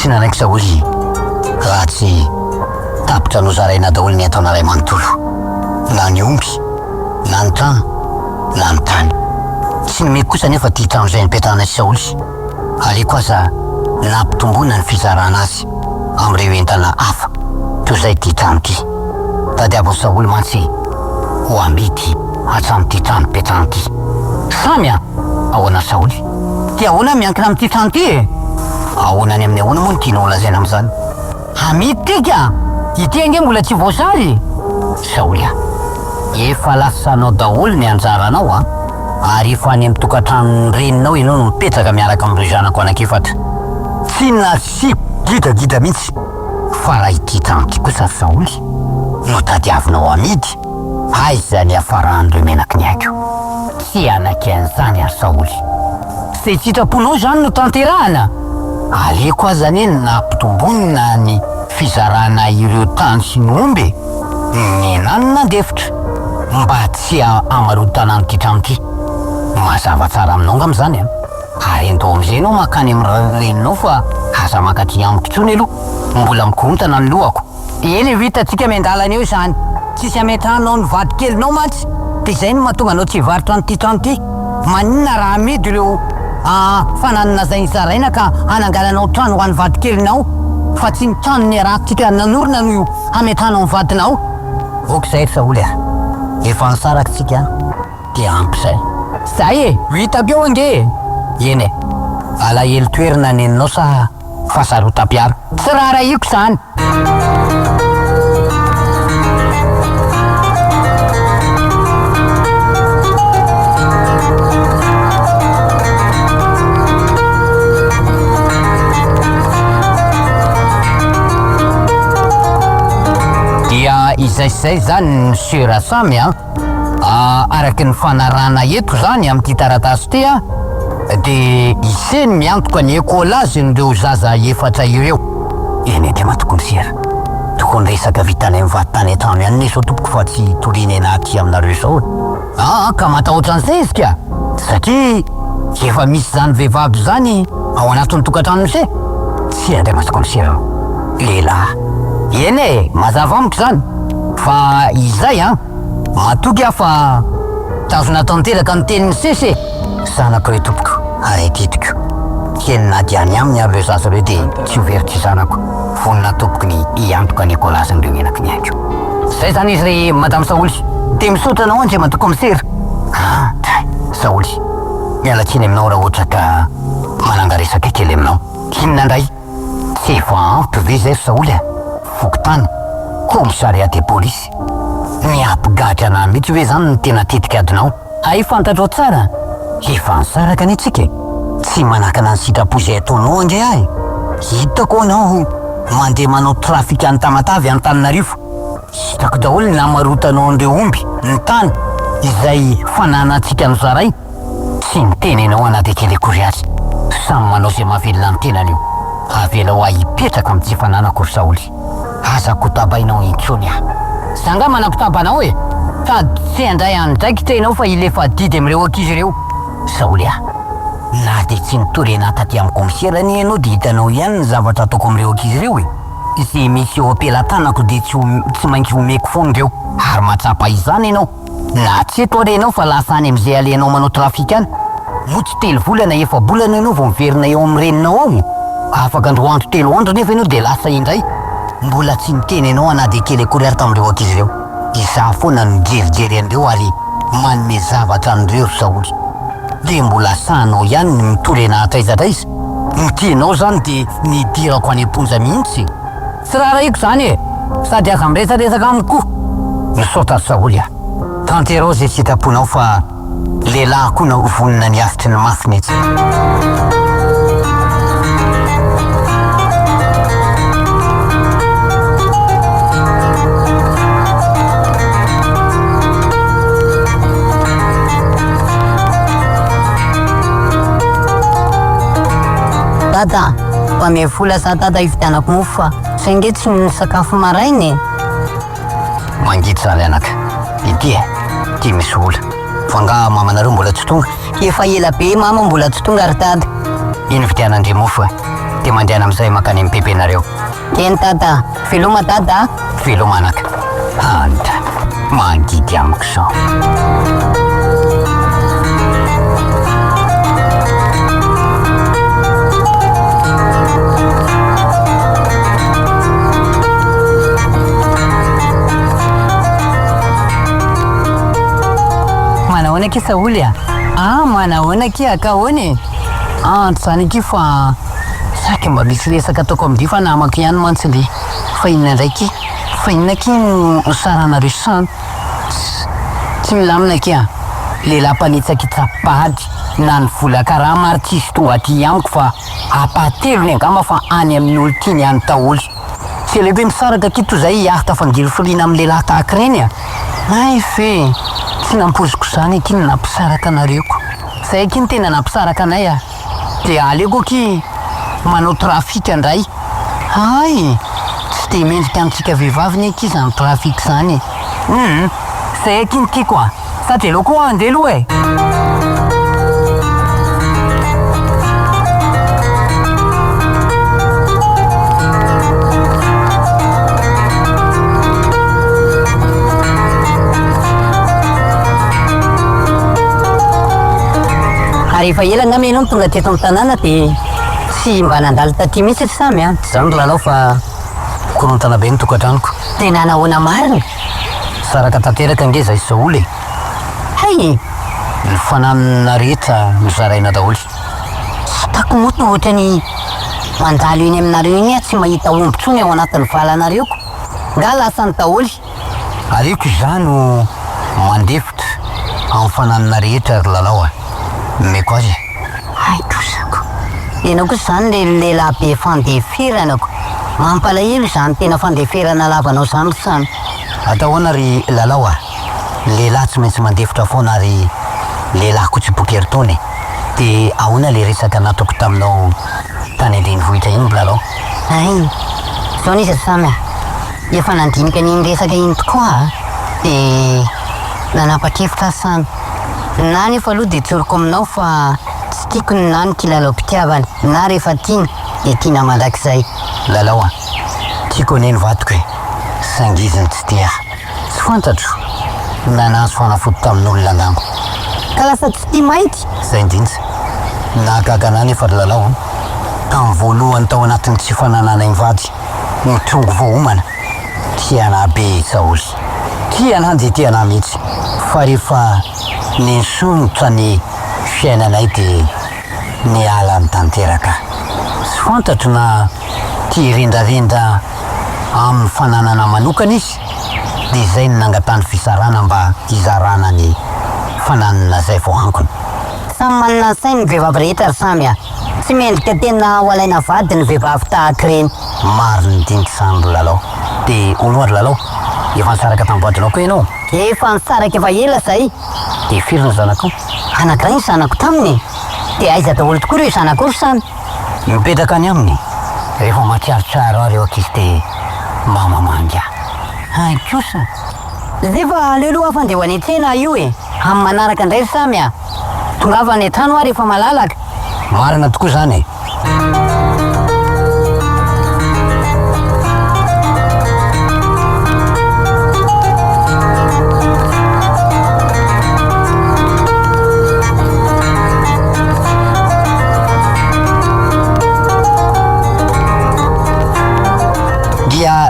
sinanaiky Saoly raha tsy tapitra nozaraina daholo ny ataonaray manontolo na ny omby na ny trano na ny tany tsy nomeko kosa nefa ty trano zay nipetrahana Saoly aleko aza nampitombona ny fizarana azy am'ireo entana hafa toy zay ty trano ty tadiavao Saoly mantsy ho ambity hatramy ty trano petrahana ty samy ahoana Saoly ty ahoana miankina am'ty trano ty ahoanany amin'ny ahoana moa ny tianao lazaina am'izany hamity tika ity ange mbola tsy voasary Saoly efa lasanao daholo ny anjaranao ary efa any amin'ny tokantrano reninao ianao no mipetraka miaraka amin'ireo zanako anakefatra tsy nasiko gidagida mihitsy fa raha ity tamity kosa Saoly no tadiavinao amidy aiza ny afarandro menaky ny aiko tsy anaky an'izany ary Saoly sy sitraponao zany no tanterahana aleko azany eny nampitombonina ny fizarana ireo tany sy ny omby nenany nandefitra mba tsy amarotanany ty tramity mazava tsara aminao ngam zany ary endo am'izay nao makany am'reninao fa aza makaty amiko tsony aloha mbola mikontana ny lohako eny vitatsika miandalana eo zany tsisy ametanao ny vadikelinao mantsy de zay no mahatonga anao tsy varitra nyty trano ty maninona raha amidy ireo fananana zay nizaraina ka anangalanao trano ho an'ny vadikelinao fa tsy ny trano ny aratsika nanorona no ametanao ny vadinao ok zay Saoly efa nisarakytsika de ampy zay vitako ange eny alahelo toerana neninao sa fahasarotam-piara tsy raha rahiko zany dia izay zany Monsieur Rasamy araky ny fanarana eto zany am'ty taratasy ty de iseny miantoka ny ekolazy nireo zaza efatra ireo eny de matokony sera tokony resaka vitany mivatany atrano ihany neso tompoko fa tsy toriny anaty aminareo zao ka matahotra an'izay izy ka satria efa misy zany vehivavy zany ao anatin'ny tokantrano misy tsy andray matokony sera lehilahy eny mazava amiko zany fa izay matoky fa tazona tanteraka ny teniny sese zanako reo tompoko ary titiko kely nadiany aminy ary reo zaza reo de tsy overitra zanako vonina tompoko ny iantoka ny ekolazy nireo menaky ny aiko zay zany izy re madame Saoly de misotra anao andre matoko misera Saoly mialatsiny aminao raha ohatra ka manangaresaka kely aminao inona ndray tsy efa ampy ve zay Saoly fokotany komisariat de polisy miampigatra ana mihitsy hoe zany ny tena tetika adinao fantatrao tsara efa nisaraka ny atsika tsy manakana ny sitrapo zay ataonao andray ahy hitako anao mandeha manao trafika any Tamatavy any Tananarivo hitako daholo ny namarotanao an'ireo omby ny tany izay fananatsika ny zaray tsy mitenenao anaty kely akory azy samy manao zay mahavelona ny tenany io avelao hipetraka amin'ny tsy fananako Saoly azako tabainao intsony zanga manapitabanao ka tsy andray andraiky trenao fa ilefa didy am'ireo ankizy ireo Saoly na de tsy nitorena taty amin'ny komiserany ianao de hitanao ihany ny zavatra ataoko am'ireo ankizy ireo zay misy eo ampelantanako de tsy maintsy omeko foana ireo ary matsapa izany ianao na tsy eto arenao fa lasa any am'izay alenao manao trafika any no tsy telo volana efa bolana ianao vao miverina eo amin'ny reninao ao afaka androandro telo andro nefa ianao de lasa indray mbola tsy miteny ianao anaty kely akory ary tamin'ireo ankizy ireo izaho foana no jerijery an'ireo ary manome zavatra an'ireo Saoly de mbola sahanao ihany ny mitorena atraizatraiza mitianao zany de nidirako any amponja mihitsy tsy raha rahiko zany sady aka miresaresaka amiko misaotra Saoly tanterao zay sitraponao fa lehilahy koa na vonina ny afitry ny mafiny etsy Dada, fa mivola sa dada ividianako mofo fa sainge tsy ny sakafo marainy mangity zany anaka ity misy ola fa nga mamanareo mbola tsy tonga efa ela be mama mbola tsy tonga ary dada iny vidianandre mofo de mandeana am'izay makany amin'ny pepenareo eny dada veloma dada veloma anaka anta mangity amiko sao manahoana ke Saoly manahoana ke akahoany zany aky fa saky mba misy resaka ataoko am'dy fa namako ihany mantsy le fa inona ndraiky fa inona ke saranareo sany tsy milamina ke lehilahy mpanitsaka itsapady na ny vola karaha maro tsisy tonga aty amiko fa apatelo ny angamba fa any amin'ny olo tiany any taholy tsy lehibe misaraka kito zay ahy tafangiro filiana amin'ny lehilahy tahaka reny a. Ay fe tsy nampoziko zany akiny nampisaraka anareoko. Zay akiny tena nampisaraka anay a. De aleko aky manao trafika andray. Ay tsy de mendrika antsika vehivavy ny aky zany trafika zany. Zay akiny tiako a. Sady aleoko andeha aloha e. Rehefa ela ngamy ianao tonga teto amin'ny tanàna de tsy mba nandalo taty mihitsy ry samy a. Zany lalao fa korontana be ny tokantranoko. Tena nahoana marina. Saraka tanteraka nge zay Saoly e. Hay Ny fananana rehetra nozaraina daholo. Sitako moto ohatrany mandalo iny aminareo iny a tsy mahita ombotsony ao anatin'ny valanareko. Nga lasany daholo. Areko izany no mandefitra amin'ny fananana rehetra ry lalao a. Meko azy. Ay tosako. Ianao koa zany le lehilahy be fandeferanako. Mampalahelo zany tena fandeferana lavanao zany samy. Atao ahoana ry lalao a. Lehilahy tsy maintsy mandefitra foana ary lehilahy koa tsy bokeritaony. De ahoana le resaka nataoko taminao tany andrenivohitra iny lalao. Ay zao nisy samy a. Efa nandinika n'iny resaka iny tokoa a. De nanapa-kevitra samy. Na nefa aloha de tsoriko aminao fa tsy tiako ny nany kilalao-pitiavana. Na rehefa tiana de tiana mandrakizay. Lalao a, tiako aneny vatoko e. Sangiziny tsy tia. Tsy fantatro nanazo fanafody tamin'olona angambo. Ka lasa tsy tia mainty. Zay indrindra. Nahagaga anay nefa ry lalao a. Tamin'ny voalohany tao anatin'ny tsy fananana invady ny tongo voahomana. Tiana be Saoly. Tiana de tiana mihitsy. Fa rehefa ninsonitra ny fiainanay de niala ny tanteraka. Tsy fantatro na tia rendrarendra amin'ny fananana manokana izy. De zay ny nangatany FIZARANA mba hizarana ny fananana zay vao ankony. Samy manana sainy ny vehivavy rehetra ry samy a. Tsy mendrika tena ho alaina vady ny vehivavy tahaka reny. Mariny dinky samy ry lalao. De oloa ry lalao, efa nisaraka tamboadrinao koa ianao. Efa nisaraka efa ela zay. De firy ny zanako? Anankiray ny zanako taminy. De aiza daholo tokoa reo zanako ry samy. Mipetraka any aminy. Rehefa matsiarotsiaro aho reo akizy de mba mamanga. Ay kosa. Zay fa aleoloha afa andeha ho any an-tsena io e. Amin'ny manaraka indray ry samy a. Tongava any an-trano aho rehefa malalaka. Marina tokoa zany e.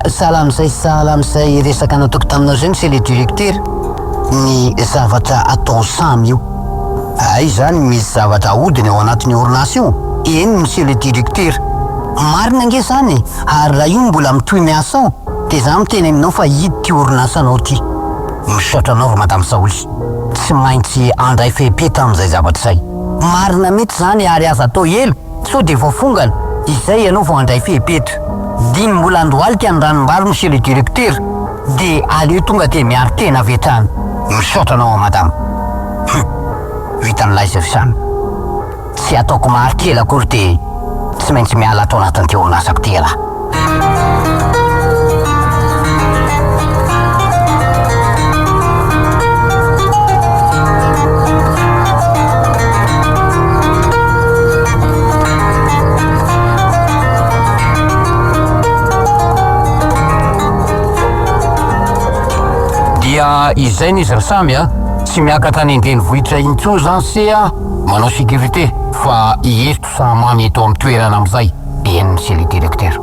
Salamizay resaka nataoko taminao zay c'est le directeur. Ny zavatra atao samy io. Ay zany misy zavatra ahodiny ao anatin'ny orinasa io. Eny monsieur le directeur. Marina nge zany ary raha io mbola mitohy miasa ao de za miteny aminao fa hidy ty orinasanao ty. Misaotra anao ry madame Saoly. Tsy maintsy andray fehipeta amin'izay zavatra zay. Marina mety zany ary aza atao elo sao de voafongana. Izay ianao vao andray fehipeta. Dimy mbola andohalika ny ranom-bary monsieur le directeur. De aleo tonga de miaro tena avy hatrany. Misaotra anao madame. Vitan'ilay zay samy. Tsy ataoko marikely akory de tsy maintsy miala atao anatin'ny teo orinasako ty ala. Izay nizy ry samy a, tsy miakatra ny andrenivohitra intso zany se a manao sécurité fa hiesto sa mamy eto amin'ny toerana am'izay. Eny monsieur le directeur.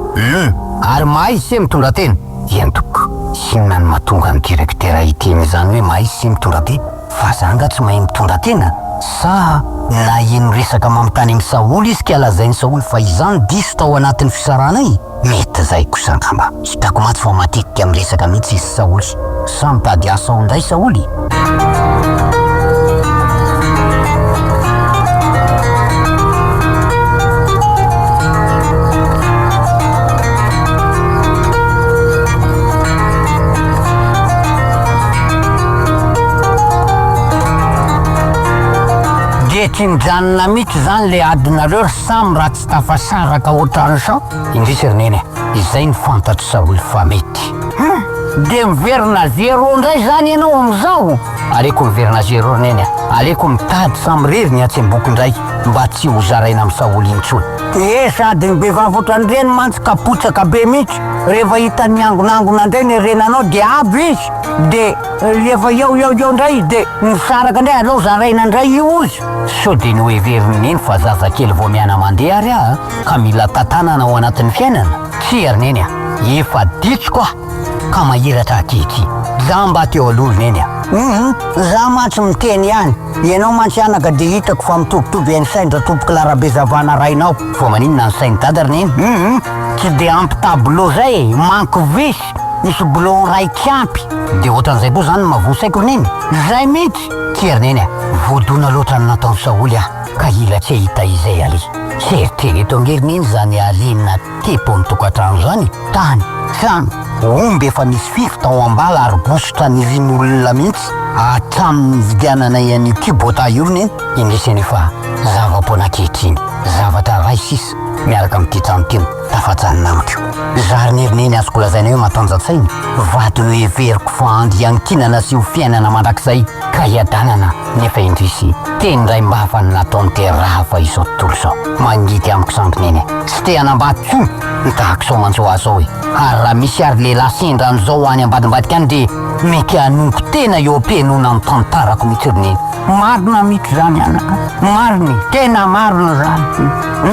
Ary maha-izy se mitondra teny. Entoko, sinona ny mahatonga ny directeur iteny zany hoe maha-izy se mitondra teny. Fa zanga tsy mahay mitondra tena. Sa na eno resaka mamitany amin'ny Saoly izy ka lazainy Saoly fa izany diso tao anatin'ny fisarana i. Mety zay kosa angamba. Hitako maty fa matetika amin'ny resaka mihitsy izy Saoly. Sa mitady asa ao indray Saoly. de tsy mijanona mihitsy zany le adinareo samy raha tsy tafasaraka ohatrany sao indrisy rineny izay ny fantatro saolo fa mety de miverina zero ndray zany ianao am'izao aleko miverina zero rineny aleko mitady samy reriny atsemboky indray mba tsy ho zaraina amin'ny saolo intsony sady ny behivavy ohatran'ireny mantsy kapotsaka be mihitsy rehefa hitany angonangona indray ny renanao de aby izy de rehefa eo indray de misaraka indray alao zaraina indray io izy so de ny hoe verininy iny fa zazakely vao miana mandeha ary ka mila tantanana ao anatin'ny fiainana tsy erineny efa ditsiko ka mahiratra akety za mba teo alohany eny za mantsy miteny ihany ianao mantsy anaka de hitako fa mitovitovy any saindra tompoky larabe zavana rainao fo maninona ny sainy dadary neny tsy de ampy tableau zay manko visy misy blon raiky ampy de ohatran'izay koa zany mavosaiko neny zay mihitsy tsy erineny voadona loatra ny natao saoly ka ila tsy hita izay ali seritereto angerininy zany alina tepo ny tokatrano zany tany samy omby efa misy fify tao ambala ary bosotra ny rin'olona mihitsy atramin'ny vidianana iany kibota io neny indrisany fa zava-poana-kehitriny zavatra ray sisa miaraka amin'ity trano tino tafatsanina amiko zary nerineny azoko lazaina hoe matanjatsainy vato hoe veriko fa andriankinana sy ho fiainana mandrakizay ka hiadanana nefa indrisy teny ray mba ny nataony te raha fa izao tontolo zao mangity amiko sampineny tsy te hanambaty tsony nitahako sao manjo azo hoe ary raha misy ary lehilahy sendran'izao any ambadimbadika any de mety hanoko tena eo ampianona amin'ny tantarako mihitsy rineny marina mihitsy zany anaka mariny tena marina zany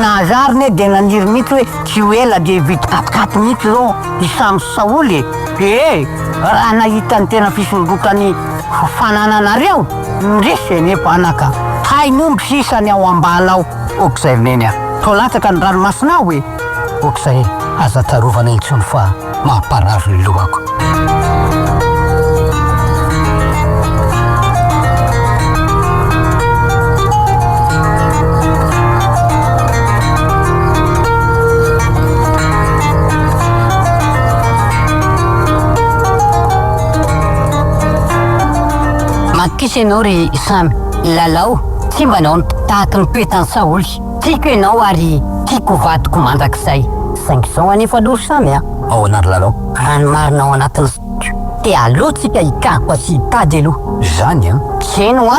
na zariny de naniry mihitsy hoe tsy ho ela de vity katikaty mihitsy zao isamy saoly raha nahitany tena fisondrotany fanananareo ndresy nefa anaka hainomby sisany ao ambalao okizay rineny tolatsaka ny ranomasina hoe okizay aza tarovana intsony fa mampararo ny lohako Makisy ianao ry samy lalao tsy mbanao tahaka ny toetany saoly tiako ianao ary tiako vadiko mandrakizay saingy zao anefa aloha samy ao anaty lalao ranomarina ao anatiny te alohatsika hikako asy hitady aloha zany tseno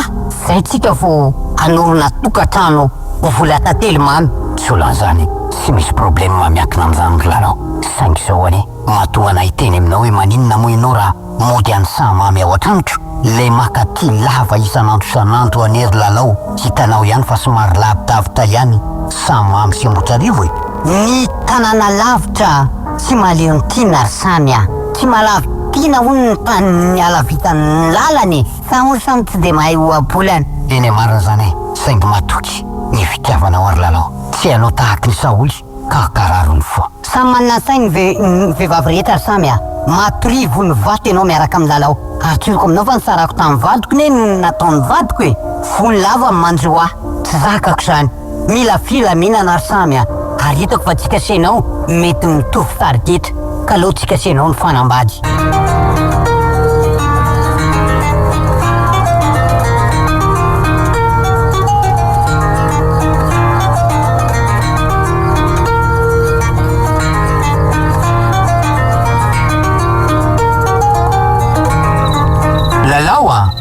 zay tsika vo hanorona tokatrano ho vola tantely mamy solan'izany tsy misy problème mamiakina amin'izany lalao saingy zao ane mahatonga anay teny aminao hoe maninona moa ianao raha mody any samamy ao an-tranotro le makaty lava isanandro anery lalao hitanao ihany fa somary lavidavitra ihany samamy sy motrarivo ny tanàna lavitra tsy maleo tiana ry samy tsy malavi tiana hono ny tany alavitany lalany sa hono samy tsy de mahay oabolany eny marina zany saingy matoky ny fitiavanao ary lalao tsy anao tahaky ny saoly ka kararony foa samy manana sainy ny vehivavy rehetra ry samy matorivo ny vato ianao miaraka amin'ny lalao ary tsoroko aminao fa nysarako tamin'ny vadiko ne nataon'ny vadiko fony lava manjo tsy zakako zany mila filaminana ry samy ary hitako fa tsika senao mety mitovy sariketra ka aloha tsika senao ny fanambady lalao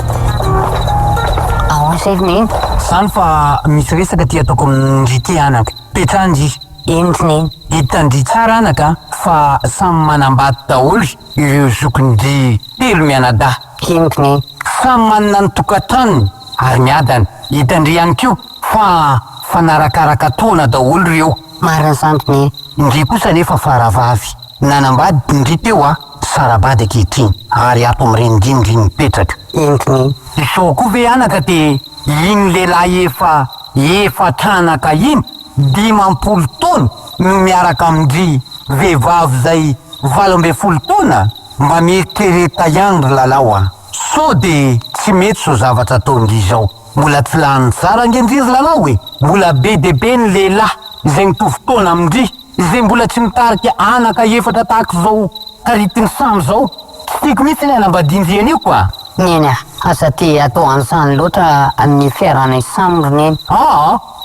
erineny zany fa misy resaka ty ataoko amin'ndrity anaka petrandry entineny hitandry tsara anaka fa samy manambady daholy ireo zokindry telo mianada entineny samy manana ny tokatranony ary miadany hitandry ihany keo fa fanarakaraka taona daholy reo marina zandriny indry kosa nefa faravavy nanambady indry teo sarabady akehitriny ary ato amirenindrindry mipetraka entineny isao koa ve anaka de iny lehilahy efa tranaka iny 50 taona no miaraka amindry vehivavy zay 12 taona mba mieritreretra ihany ry lalao so de tsy mety so zavatra ataondry zao mbola tsy lany tsara angendry ry lalao mbola be de be ny lehilahy izay mitovy taona amindry izay mbola tsy mitarika anaka efatra tahaka zao karitiny samy zao tsy tiako mihitsy ny anambadindry anio koa neny asa ty atao ansany loatra ny fiarana isamrony.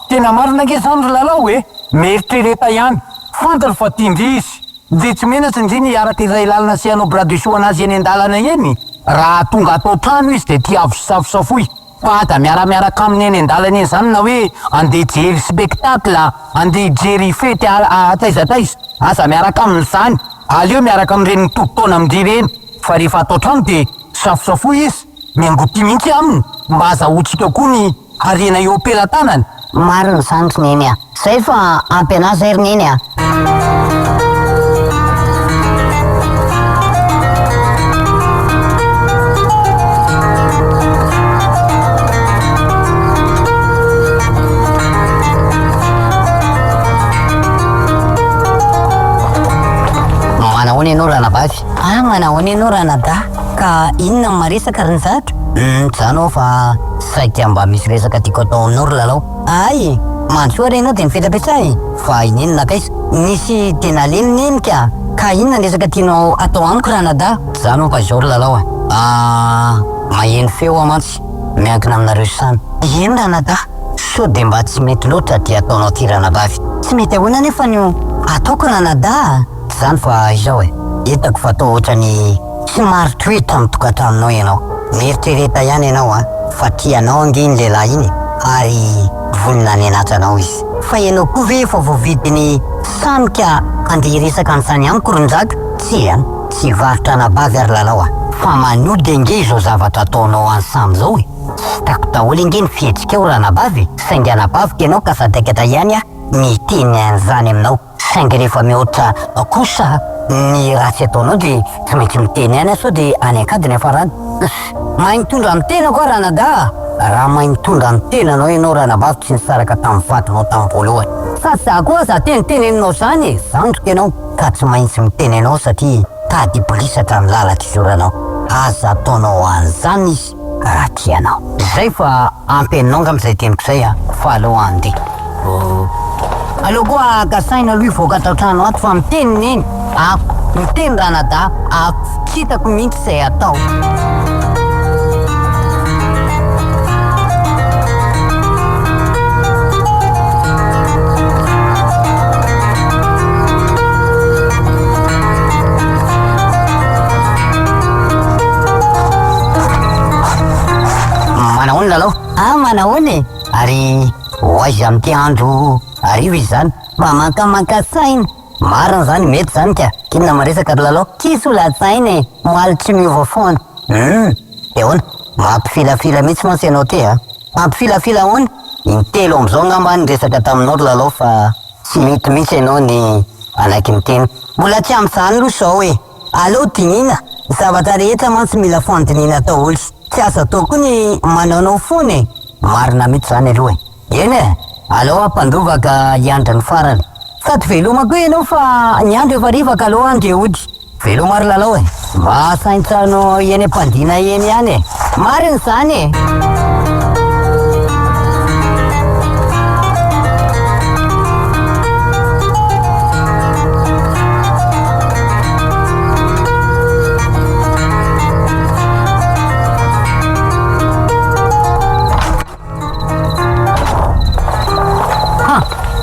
Tena marina ke Sandro lalao mieritrereita ihany fantany fa tindrisy de tsy menatsy ndriny araka izay lalana sy anao bradeso anazy eny an-dalana eny raha tonga atao trano izy de tia avosafosafoy fa da miaramiaraka aminy eny an-dalana eny zany na hoe andeha jery spectacle andeha jery fety ataizataiza asa miaraka amin'izany aleo miaraka amin'ireny tompotona amindry reny fa rehefa atao trano de safosafoy izy miangoty mihitsy aminy mba azahoantsika koa ny harena eo am-pelantanany. Marina Sandro neny zay fa ampy anazy ery neny Manao ianao ranabavy? Manao ianao ranada? Ka inona maresaka rany zatra? Zany fa saika mba misy resaka tiako atao aminao ry lalao. Ay, mandsoa renao de nipetrapetrahy fa inenina kaiza nisy tena lenoneny ka inona resaka tianao atao amiko ranada? Zany fa zao ry lalao maheno feo amantsy miankina aminareo samy. Ino ranada? So de mba tsy mety loatra ty ataonao ty ranabavy. Tsy mety ahoana nefa no ataoko ranada? Zany fa izao hitako fa atao ohatrany tsy marotoetra amin'ny tokantranonao ianao. Mieritrereita ihany ianao fa tianao angeny lehilahy iny ary vonina ny anatranao izy. Fa ianao koa ve fa voavidiny samika andeha resaka an'izany amiko ronjaka? Tsy tsy varotra anabavy ary lalao fa manody ange zao zavatra ataonao ansamy zao Sitako daholo ange ny fihetsika raha anabavy saingy anabavy ianao ka sadaikatra ihany miteny an'izany aminao saingy rehefa mihoatra kosa ny ratsy ataonao de tsy mety miteny ihany sao de any ankadiny afarany. Mahay mitondra amin'ny tena koa ranada? Raha mahay mitondra amin'ny tena anao ianao ranabavy tsy nisaraka tamin'ny vatinao tamin'ny voalohany. Sady za koa za teniteneninao zany zandroka ianao ka tsy maintsy miteny anao satria tady bolisatra amin'ny lalaka izoranao. Aza ataonao an'izany izy raha tianao. Zay fa ampianinao ngam'izay teniko zay fa aloha andeha. Allo koa kasaina lui voaka trano ato fa miteny neny miteny ranada tsy hitako mihitsy zay atao. Manahony lalao? Manahony ary hoaiza amty andro arivo izy zany mba makamaka saina. Marina zany mety zany kinona maresaka ry lalao? Tsisy olatsaina moaly tsy miova foana. De hoana mampifilafila mihitsy mantsy ianao ty mampifilafila hoana intelo am'izao ngamba ny resaka taminao ry lalao fa tsy mety mihitsy ianao ny anaky miteny. Mbola tsy am'izany aloha zao allo dinina zavatra rehetra mantsy mila fandinina daholo tsy aza atao koa ny manaonao foana marina mihitsy zany aloha eny allo ampandovaka hiandra ny farany sady veloma koa ianao fa ny andro efa rivaka aloha andro ody veloma ry lalao mba saintsano eny ampandina eny ihany marina zany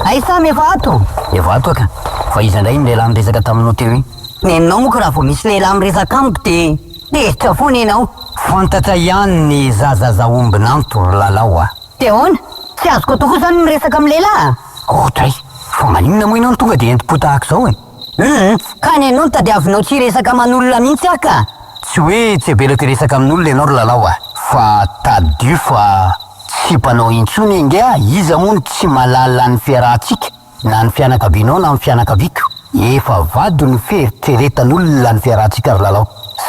Ay samy efa ato aka fa izy indray lehilahy miresaka taminao teo iny. Neninao moa ka raha vao misy lehilahy miresaka amiko de hezitra foana ianao. Fantatra ihany ny zazazaombinanto ry lalao de hoana tsy azoko atao koa zany miresaka amin'ny lehilahy? Otray fa maninona moa ianao no tonga de enti-po tahaka zao ka ny ianao no tadiavinao tsy resaka aman'olona mihitsy aka? Tsy hoe tsy hebelaka resaka amin'olona ianao ry lalao fa tadio fa tsy mpanao intsony inge iza moa no tsy mahalala ny fiarahantsika na ny fianakavianao na ny fianakaviako efa vado ny fieritreretan'olona ny fiarahantsika ry lalao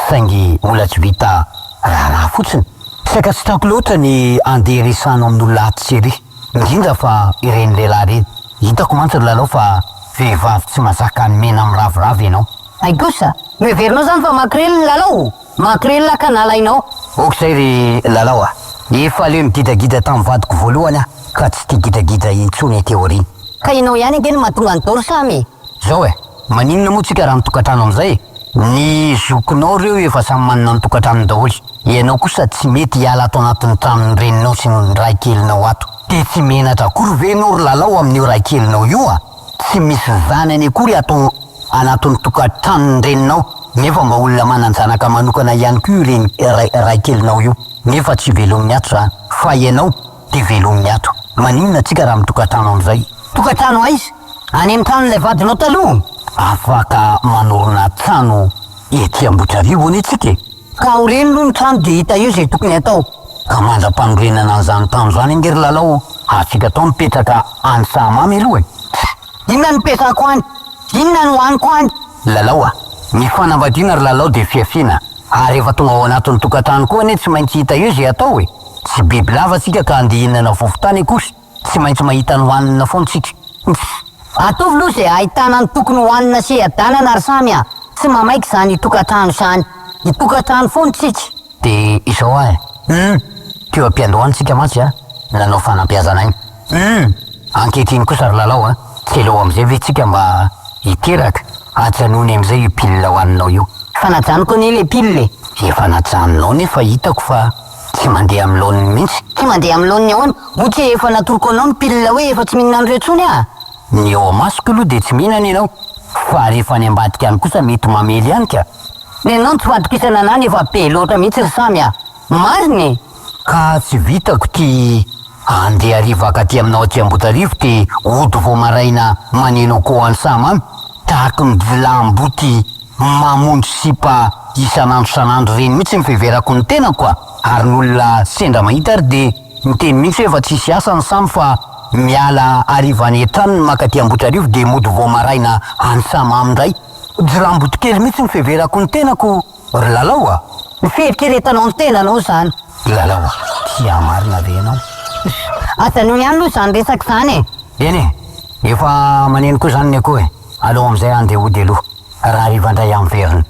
saingy mbola tsy vita raha fotsiny saika tsy tako loatra ny andeha resano amin'olona atsery indrindra fa ireny lehilahy reny hitako mantsy ry lalao fa vehivavy tsy mazaka ny mena amin'ny ravoravo ianao. Ay kosa miheverinao zany fa makrely ny lalao makrely ka nalainao okizay ry lalao efa leo migidagida tamin'ny vadiko voalohany ka tsy tia gidagida intsony teo ariny. Ka ianao ihany ange no mahatonga ny taoro samy zao maninona moa tsika raha mitokantrano am'izay ny zokinao reo efa samy manana ny tokantranony daholo ianao kosa tsy mety hiala ato anatin'ny tranony reninao sy ny ray kelinao ato. De tsy menatra akory ve anao ry lalao amin'io ray kelinao io a? Tsy misy zanany akory ato anatin'ny tokantranony reninao, nefa mba olona manan-janaka manokana ihany koa reny ray kelinao io. Nefa tsy velomin'ny ato zany, fa ianao de velomin'ny ato. Maninona atsika raha mitokantrano am'zay? Tokantrano aiza? Any amin'ny tranon'ilay vadinao taloha? Afaka manorona trano ety Ambotrarivo anie tsika. Ka ho reny aloha ny trano de hita io zay tokony atao. Ka mandra-panorenana an'izany trano zany angery lalao, afika atao mipetraka any Sahamamy aloha e. Inona nipetrako any? Inona no hoaniko any? Lalao a, ny fanambadiana ry lalao de fiafiana. Ary efa tonga ao anatin'ny tokantrano koa anie tsy maintsy hita io zay atao e. Tsy biby lava tsika ka andeha hihinana vovotany kosa, tsy maintsy mahita ny hoanina foana tsika. Ataovy aloha zay ahitana ny tokony hoanina sy adanana ary samy a. Tsy mamaiky zany tokantrano zany. Tokantrano foana tsika. De izao ahy. Teo am-piandohany tsika mantsy a, nanao fanampiazana iny. Ankehitriny kosa ry lalao a, tsy elo am'izay ve tsika mba hiteraka atsanony am'izay io pilina hoaninao io. Fanajaniko anie le pile. Efa najanonao nefa hitako fa tsy mandeha amin'ny laoniny mihitsy. Tsy mandeha amin'ny laoniny ahoana? Ohatry efa natoroko anao ny pile hoe efa tsy mihinana an'ireo tsony a? Ny ao amasoko aloha de tsy mihinana ianao, fa rehefa any ambadika any kosa mety mamely ihany ka. Nenao tsy fatokisana anany efa be loatra mihitsy ry samy a. Mariny. Ka tsy vitako ty andeha arivaka aty aminao aty Ambotrarivo de ody vao maraina maneno ko any Sahamamy, tahaka ny vilam-boty mamonjy sipa isanandro reny mihitsy mifiverako ny tenako a. Ary n'olona sendra mahita ary de miteny mihitsy efa tsisy asa ny samy fa miala arivany etrano ny maka aty Ambotrarivo de mody vao maraina any Sahamamy ndray. Jiram-boty kely mihitsy mifiverako ny tenako ry lalao a. Fieritreretanao ny tenanao zany. Lalao a, tia marina ve ianao? Atanao ihany aloha zany resaky zany e. Eny e, efa maneno koa zany ny akoho e. Aleo am'izay andeha ody aloha, raha arivandray amin'ny veriny.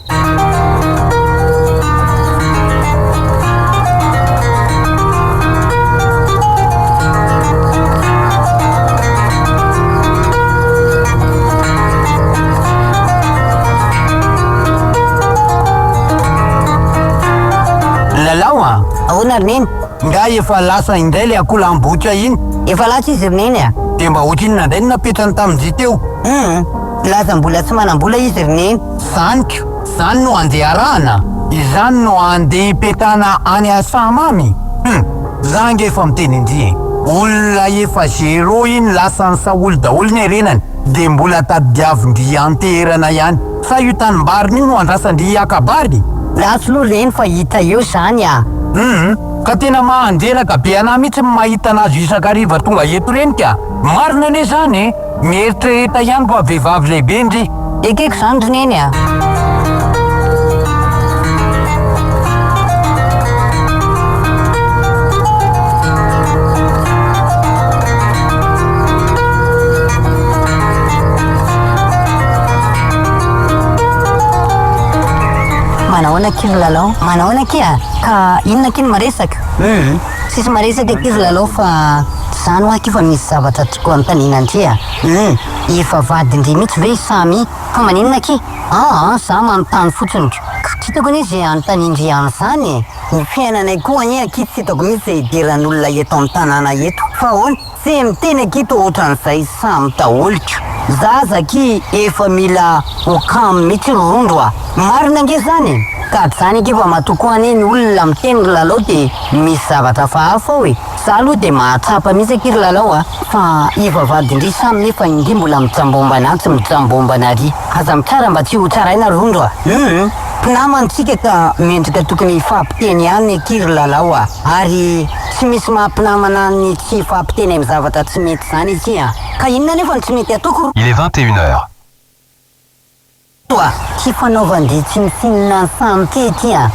Lalao a, Ahoana roneny? nga efa lasa indray le akolam-botra iny. Efa lasa izy roneny a? De mba ohatry inona indray no napetrany tamin'zy teo. Laza mbola tsy manam-bola izy roneny. Zaniko, zany no andeha arahana, izany no andeha ipetana any Sahamamy. Zange efa miteny indry. Olona efa zero iny lasa ny saolo daholo ny renany, de mbola tadiavindry anterana ihany. Sa io tanimbariny io no andrasandry akabary. Latso aloha reny fa hita eo zany a. Ka tena mahandreraka be anahy mihitsy mahita anazy isakariva tonga eto reny ka. Marina ane zany e, mieritrereta ihany fa vehivavy lehibe ndry. Ekeko zany roneny a. Manahoana kiry lalao? Manahoana kia? Ka inona kiny maresaka? Sisy maresaka kiry lalao fa zany ho aky fa misy zavatra tokoa antaninandry a. Efa vadindry mihitsy ve samy fa maninona ki? Za manontany fotsiny. Tsy hitako anie zay antanindry an'izany e. Ny fiainanay koa anie aky tsy hitako mihitsy zay idiran'olona eto amin'ny tanàna eto. Fa ahoana? Tsy miteny akito ohatran'izay samy daholika. Zaza ki efa mila okamy mihitsy rondro a. Marina nge zany e. Ka zany ake fa matoko anie ny olona miteny ry lalao de misy zavatra fahafa ao e. Za aloha de mahatsapa mihitsy aky ry lalao a. Fa efa vadindry samy nefa indry mbola mitsambombana tsy mitsambombana ary. Aza mitsara mba tsy ho tsaraina rondro a. Mpinamantsika ka mendrika tokony hifampiteny ihany aky ry lalao a. Ary tsy misy mahampinamana ny tsy hifampiteny amin'ny zavatra tsy mety zany izy a. Ka inona nefa ny tsy mety atoko? Il est 21h. Toa, tsy fanaovandry tsy misinina ny samy kety a.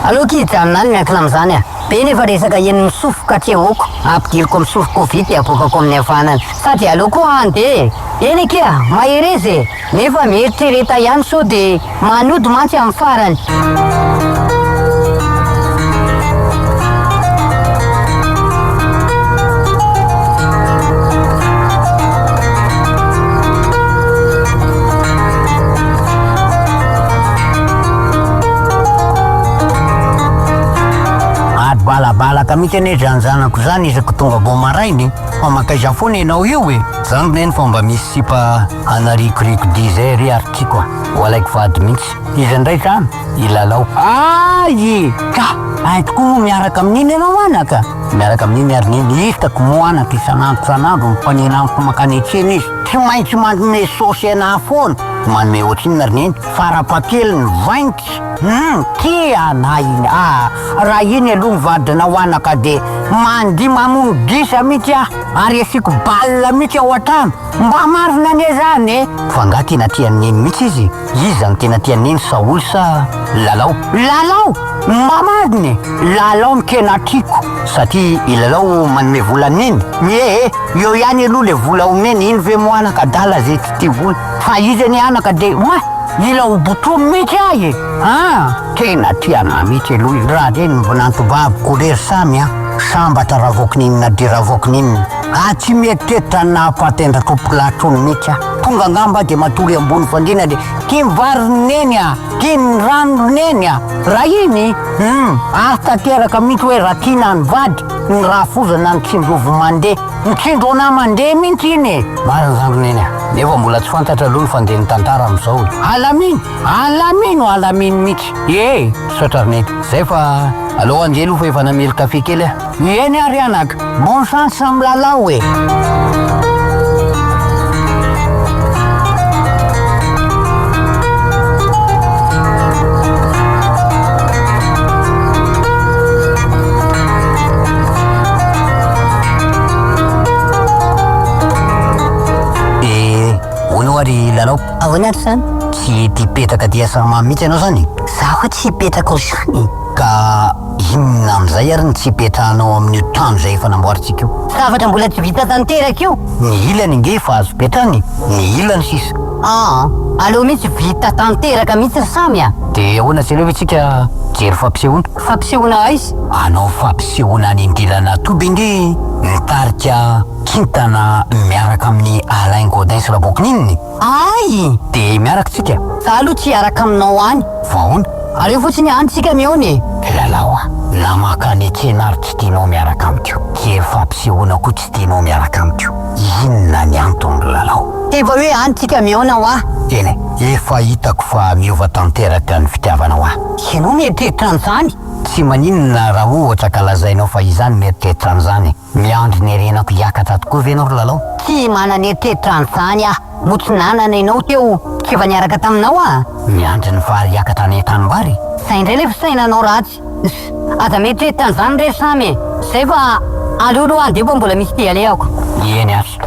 Allo ki janonany miankina amin'izany a. Be nefa resaka eny misofoka atrehoko. Ampidiriko misofoko vity abokako amin'ny havanana. Sady allo koa andeha. Eny ake a, maherezy. Nefa mieritrereta ihany so de manody mantsy amin'ny farany. miaraka mitsy ane zanjanako zany izako tonga bo marainy fa makaiza foana ianao io e zany neny fa mba misy sipa anarikoriko 10 heures ary ty koa ho alaiko vady mihitsy izy ndray zany ilalao ay ka ay tokoa miaraka amin'iny ianao anaka miaraka amin'iny ary niny hitako moanaka isanandro mifanenamiko makany atsena izy tsy maintsy manome sosy ana foana manome ohatriny ary niny farapakely ny vainky ty anay iny raha iny aloha mivadinao anaka de mandi mamono disa mihitsy ary asiko balina mihitsy ao an-trano mba marina ane zany e fa nga tena tianiny mihitsy izy zany tena tianiny saoly sa lalao mamadiny lalao mikena tiako satria ilalao manome volan'iny eo ihany aloha le vola omeny iny ve moanaka dala zay tsy ty vola fa izy any anaka de ila obotomy mihitsy ahy e tena tiana mihitsy aloha raha reny mvonantobabiko rery samy sambatra RAVAOKINININA de RAVAOKINININA tsy mieritreritry napatendra tompolatrony mihitsy tonga ngamba de matory ambony fandina de ty mivarineny ty ny ranoneny raha iny tateraka mihitsy hoe raha tina ny vady ny raha fozana ny tsindrovo mandeha mitsindro ana mandeha mihitsy iny mariny zandroneny nefa mbola tsy fantatra aloha ny fandehany tantara am'izao alamino mihitsy sotrarineny zay fa aloha angelo fa efa namely kafe kely eny ary anaka bon chance amy lalao e ary lalao ahoana ry zany tsy tipetaka ty asama mihitsy anao zany zaho tsy petaka zany ka inona am'izay ary ny tsy petrahanao amin'ny trano zay efa namboaritsika io zavatra mbola tsy vita tanteraka io ny ilany nge fa azo petrany ny ilany sisa aloha mihitsy vita tanteraka mihitsy ry samy de ahoana tsy alefa tsika jery fampisehoana aizy anao fampisehoana any indilana toby nge nitarika kintana miaraka amin'ny alain sy RAVAOKINININA ay de miaraka tsika za aloha tsy araka aminao any vahoana aleo fotsiny antsika mione lalao namakany atsena ary tsy tianao miaraka amiko jery fampisehoana koa tsy tianao miaraka amiko inona ny antony lalao teva hoe antsika miona ene efa hitako fa miova tanteraka ny fitiavanao ianao mieritreritra an'izany tsy maninona raha ohatra ka lazainao fa izany mieritreritra an'izany miandry ny renako hiakatra tokoa ve anao ry lalao tsy manana eritreritra an'izany motsinanana ianao teo tsy efa niaraka taminao miandry ny vary hiakatra any an-tanimbary saindray le fisainanao ratsy aza mieritreritra an'izany re samy zay fa aloaloha any de fa mbola misy ty aleako eny azy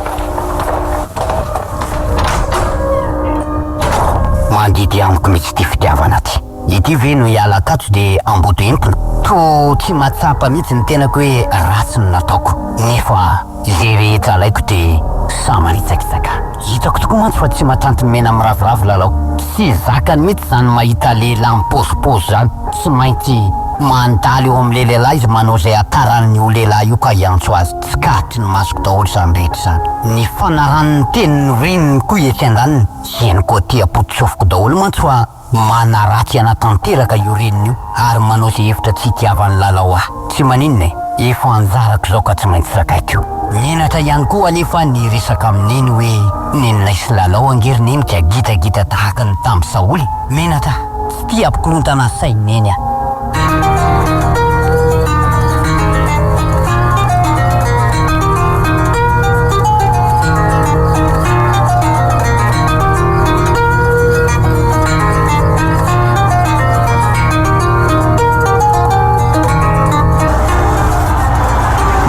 mandidy amiko mihitsy ty fitiavana ty ity ve no hialakatso de amboto entona to tsy matsapa mihitsy ny tenako hoe ratsy no nataoko nefa zay rehetra alaiko de samaritsakitsaka hitako tokoa mantsy fa tsy matranty mena miravoravo lalao tsy zakany mihitsy zany mahita lehilahy mipozipozy zany tsy maintsy mandaly eo am'le lehilahy izy manao zay ataran'ny io lehilahy io ka hiantso azy tsy katry ny masoko daholo samy rehetra zany ny fanaran'ny teniny reniny koa etsy andaniny zeny koa ty apotsofoko daholo mantsy fa manaratsy anatanteraka io reniny io ary manao zay hevitra tsy hitiavan'ny lalao tsy maninona efa anjarako zao ka tsy maintsy sakaiko menatra ihany koa anefa ny resaka amin'iny hoe nenonay sy lalao angerineny tsy agitagita tahaka ny tamby saoly menatra tsy ty ampikorontana saineny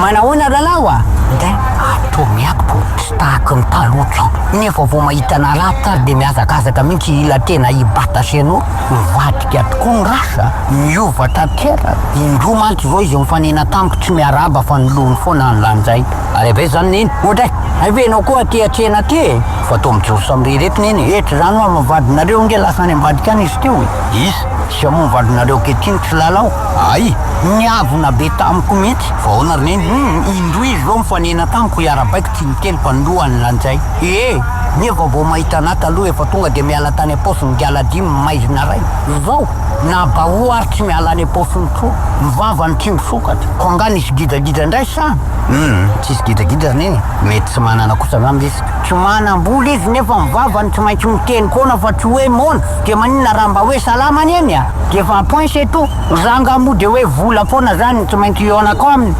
manahoana lalao to miako tsy tahaka mitalotra nefa vao mahita nalata de miazakazaka mihitsy ila tena hibataseno mivadika tokoa ny rasa miova tatera indroa mantsy zao izy mifanena tamiko tsy miaraba fa nolony foana anylanjay ary ave zany neny ohatra avenao koa ty atsena ty fa to mijoso am're reto neny etra zany hoa mivadinareo nge lasa any ambadika any izy teo isa sy amoa mivadinareo ketiny tsy lalao ay niavona be tamiko mihitsy vahoana ry neny indroa izy zao mifanena tamiko hiarabaiko tsy mitely fa noloany lanjay nefa vao mahita anahy taloha efa tonga de miala tany am-paosy miala dimy maizina ray zao na bahoary tsy miala any am-paosiny tro mivava ny timbo sokatra ko anga nisy gidagida indray sa tsisy gidagida neny mety tsy manana kosa amby izy tsy manam-bola izy nefa mivavany tsy maintsy miteny kona fa tsy hoe mona de maninona raha mba hoe salamany eny a de fa point c'est tout zanga mo de hoe vola foana zany tsy maintsy ionako aminy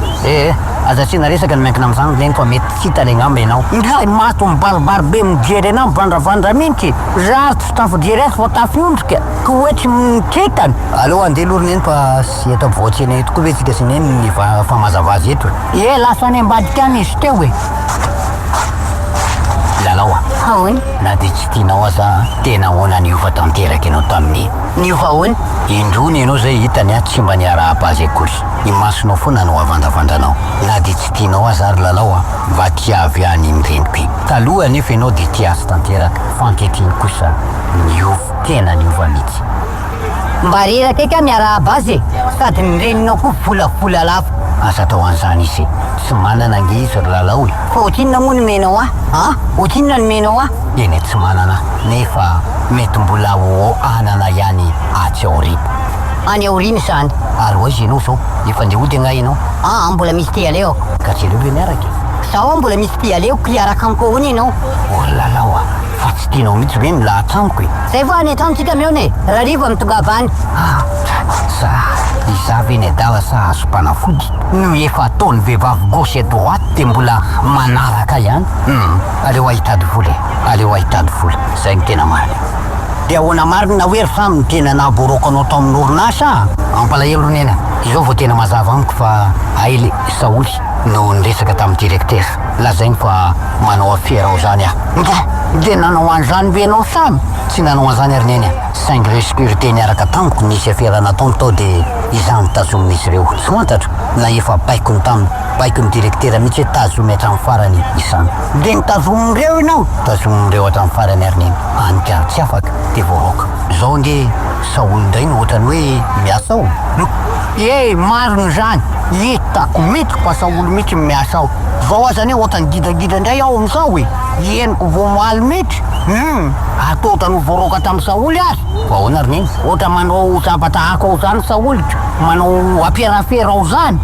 azatsina resaka ny miankina am'zany leny fa mety tsy hita le ngamba ianao indray mato mibaribary be mijery anao mivandravandra mihitsy za tsy tafijery azy fa tafiondrika ko hoe tsy mikitany allo andeha lorony eny fa sy eto voatsena eto koa ve tsika sineny ny famazavazy eto lasa any ambadika any izy teo lalao Ahoana? na de tsy tianao aza tena ahoana niova tanteraka ianao tamin'ny Niova ahoana? indrony ianao zay hitany a tsy mba niara-bazy akory i masonao foana no avandavandranao na de tsy tianao aza ary lalao a va tiavy any indreniko taloha nefa ianao de tiasy tanteraka fa ankehitriny kosa niova tena niova mihitsy Mba reraka eka miara-bazy sady nireninao koa volavola lava asa tao an'izany izy tsy manana nge izy ry lalao fa otinona moa nomenao otinona nomenao eny tsy manana nefa mety mbola ho anana ihany atsy aorina any aorina zany ary oizy ianao zao efa nde ody agna ianao mbola misy ty aleo ka tsy aleo ve miaraka zaho mbola misy ty aleo kiaraka amiko hoany ianao lalao fa tsy tianao mihitsy hoe milahatramiko zay fa any an-trantsika mione raha riva mitongavany sa iza ve ny adala sa azo mpanafody no efa ataony vehivavy gauche et droite de mbola manaraka ihany aleo ahitady vola zay ny tena marina de ahoana marina hoe ry samy tena naboroko anao tao amin'ny orinasa ampalahelo ronena izao vao tena mazava amiko fa aile saoly no niresaka tamin'ny directeur lazainy fa manao affaire ao zany de nanao an'izany ve anao samy tsy nanao an'izany ary neny 5 sécurité niaraka tamiko nisy affaire nataony tao de izany tazomin'izy ireo tsy fantatra na efa baikony taminy baikony directeur mihitsy hoe tazomy hatramin'ny farany izany de nitazomin'ireo ianao tazomin'ireo hatramin'ny farany ary neny anika tsy afaka de voaroka zao nge saoly indray no ohatrany hoe miasa ao mariny zany hitako mihitsy fa saoly mihitsy miasa ao zao azany hoe ohatrany gidagida indray ao am'izao heniko voamaly mihitsy ataotany voaroka tamin'ny saoly azy fa ahoana ary neny ohatra manao zavatahako ao zany saoly manao aperafera ao zany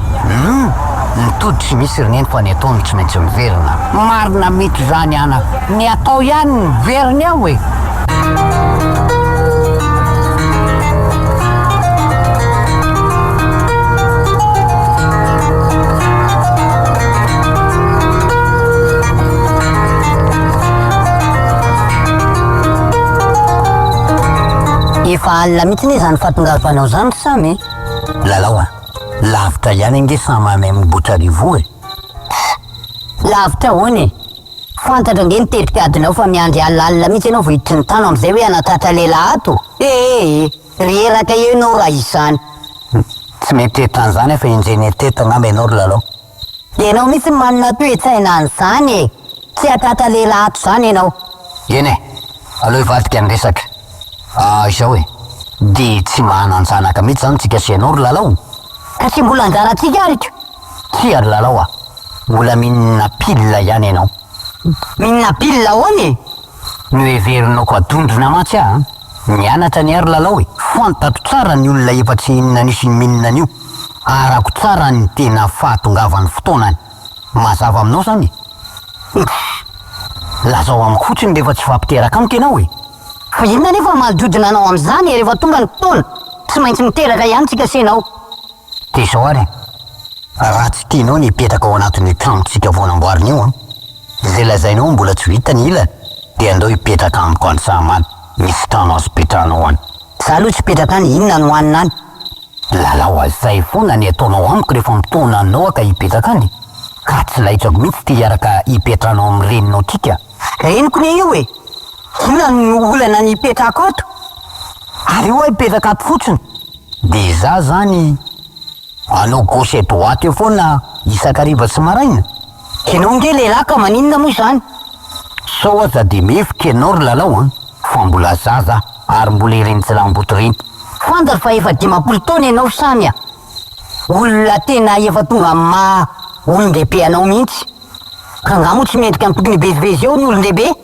nitody tsy misy rineny fa ny ataony tsy maintsy miverina marina mihitsy zany ana ny atao ihany miveriny ao efa alina mihitsy zany fahatongavanao zany samy lalao lavitra ihany ange samy amay mibotra rivo lavitra hoany fantatra nge nitetrika adinao fa miandry alina mihitsy ianao vo hiditry ny tano am'izay hoe anatatra lehilahy ato reraka ianao raha izany tsy mety tetany zany fa enjeny teta ngamba ianao ry lalao ianao mihitsy manana toe-tsaina an'izany tsy atatra lehilahy ato zany ianao eny aloha ivadika ny resaka izao de tsy mahananjanaka mihitsy zany tsika sy ianao ry lalao ka tsy mbola anjaratsika arika tsy ary lalao mbola mihinana pile ihany ianao mihinana pile hoany no heverinao ko adondrona matsy nianatra ny ary lalao fantatro tsara ny olona efa tsy hinana nisy ny mihinana an'io arako tsara ny tena fahatongavany fotoanany mazava aminao zany lazao amiko fotsiny rehefa tsy fampiteraka amiko ianao fa inona nefa malodrodina anao am'izany rehefa tonga ny fotoana tsy maintsy miteraka ihany tsika senao de zao ary raha tsy tianao ny hipetraka ao anatin'ny tranotsika voanamboarina io zay lazainao mbola tsy hitany ilany de andao hipetraka amiko any samany misy trano azo petranao any za aloha tsy petraka any inona no hoanina any lalao zay foana ny ataonao amiko rehefa mitona anao ka hipetraka any ka tsy laitrako mihitsy ty hiaraka hipetranao amin'ny reninao tika reniko ne io inona no olana ny hipetrako ato ary io hipetraka ato fotsiny de za zany anao gauche droite eo foana isakariva tsy maraina ianao nge lehilahy ka maninona moa zany sao aza de mefika ianao ry lalao fa mbola zaza ary mbola ireny tsy lamboty reny fantatra fa efa 10 taona ianao samy olona tena efa tonga ma olon-dehibe anao mihitsy ka ngamo tsy mendrika ny tokony hivezivezy eo ny olon-dehibe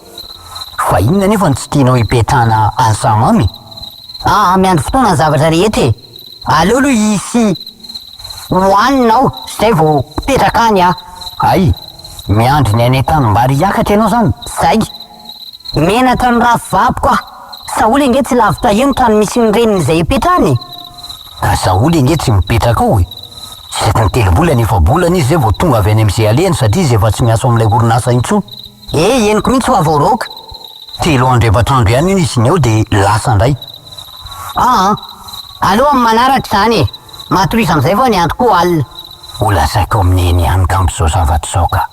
fa inona nefa tsy tianao hipetrahana ansamamy? miandro fotoana ny zavatra rehetra e. Aleo aloha isy hoaninao zay vao petraka any a. Ay, miandry ny any tany mba riakatra ianao zany. Zay menatra ny ravavako a. Saoly ange tsy lavitra eo ny tany misy ny reniny zay hipetrahany. Saoly ange tsy mipetraka ao e. Sety ny telo-bolana efa-bolana izy zay vao tonga avy any am'izay alehany satria izy efa tsy miasa am'ilay orinasa intsony. Henoko mihitsy ho avaoroaka. 3 andro efatrandro ihany iny izy ny eo de lasa indray. Aleo amin'ny manaraka zany e. Matoiza am'izay vao ny andro koa alina. Ho lazaiko amin'eny ihany kam'izao zavatra zao ka.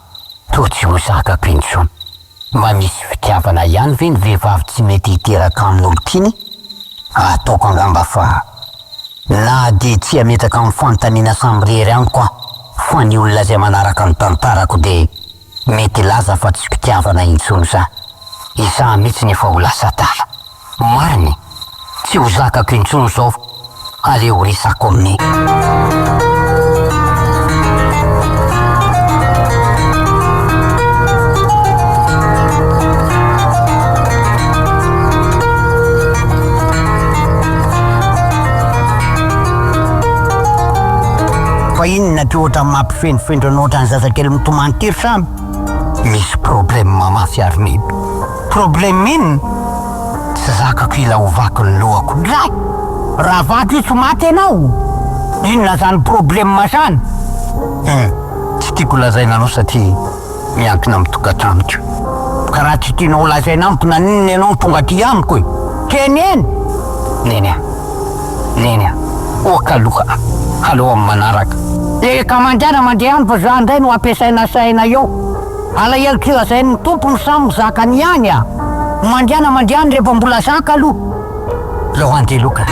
To tsy ho zakako intsony. Mba misy fitiavana ihany ve ny vehivavy tsy mety hiteraka amin'olo tiany? Ataoko angamba fa na de tsy ametaka amin'ny fanontaniana samy rery any koa, fa ny olona zay manaraka ny tantarako de mety laza fa tsy fitiavana intsony za. Isa mihitsy nefa ho lasa tala. Mariny, tsy ho zakako intsony zao, aleo resako amin'ny. Fa inona ty ohatra mampifendrifendranao ohatrany zazakely mitomany-tery samy? Misy problème mafy ary mino. Problème ino? Tsy zakako ila ovako ny lohako. Dray! Raha vaky tsy maty ianao! Inona zany problème masany? Tsy tiako lazaina anao satria miankina amin'ny tokantranoko. Ka raha tsy tianao lazaina amiko na ninona ianao tonga ty amiko e. Keneny! Neny a, okaloka, aleo amin'ny manaraka. Ka mandiana mandeha any fa za indray no ampiasaina saina eo. Alahelo tsy lazain'ny tompony samy zakany ihany a. Mandiana any rehefa mbola zaka aloha. Leo andeha loka.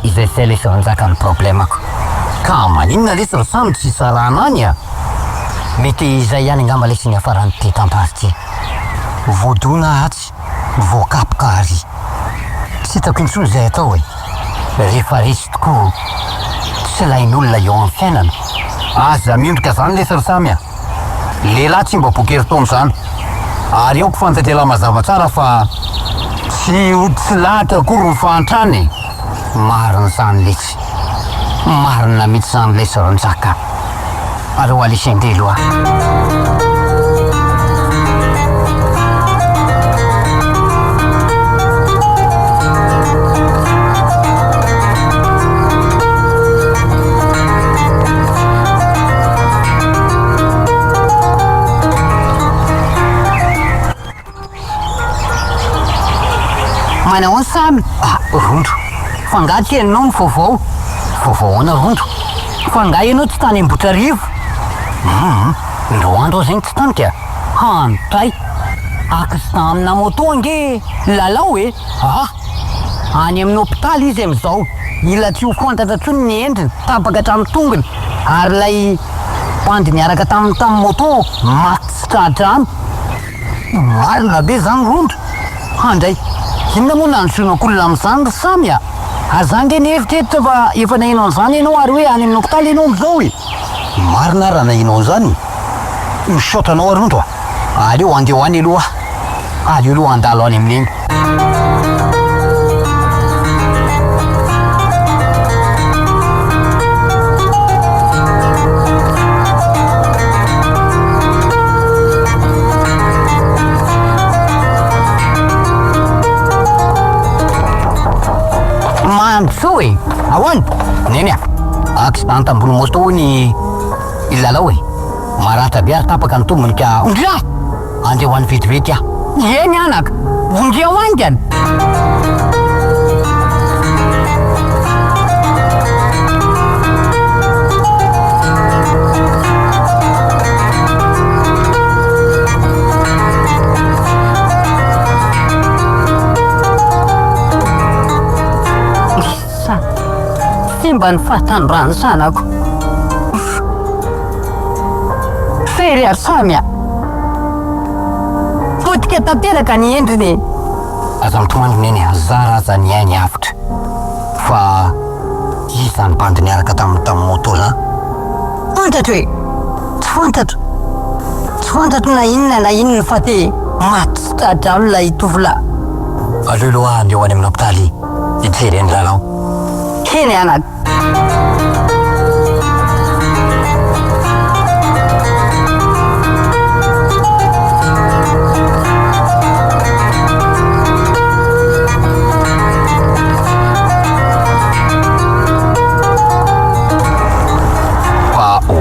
Izay zay lesy ranjakany problemako. Ka maninona lesy ry samy tsy sarana any a? Mety izay ihany angamba lesy ny afarany ty tantara ty. Voadona atsy, voakapoka ary. Tsy hitako intsony zay atao e. Rehefa resy tokoa tsy lain'olona eo amin'ny fiainana. Aza miondrika zany lesy ry samy a. Lehilahy tsy mba bokerin-taona zany. Ary aoko fantatela mazava tsara fa tsy lahatra akory ny fahantrany. Marina zany lesy. Marina mihitsy zany lesy ranjaka. Aleo alisendre loha. Manao ny samy. Rondro. Fangahy tsy hainao ny vaovao. Vaovao na rondro. Fangahy ianao tsy tany Ambotrarivo. Ndro andro zegny tsy tany ka. Antray. Akasita amina moto ange lalao e. Any amin'ny hôpitaly izy am'izao. Ila tsy ho fantatra tsony ny endriny, tapaka hatramin'ny tongony. Ary lay bandy niaraka tamin'ny moto maty sy tradrano. Marina be zany rondro. Handray. Inona moa nandrosoanao olona amin'izany ry samy a? Azany nge ny hevitra fa efa nahinao an'izany ianao ary hoe any amin'ny hôpitaly ianao am'izao e. Marina raha nahinao an'izany. Misaotranao arondro a. Aleo andeha ho any aloha. Aleo aloha andalo any amin'iny. Mandro e. Ahoana? Neny a, accident ambony moto ny lalao e. Maratra be ary tapaka ny tombony ka Ndra! andeha ho any vetivety a. Eny anaka. Ondria ho angany. Mba ny fahatandroany sanako. Fery ary samy a. Afaka tanteraka ny endriny. Aza mitomandry neny azara aza ny ainy avitra fa izany bandy niaraka tamin'ny moto zany. Fantatro hoe tsy fantatro. Tsy fantatro na inona fa te maty sy tradrano ilay tovolahy. Aleo aloha andeo any amin'ny hôpitaly hijery ny lalao. Keny anaky.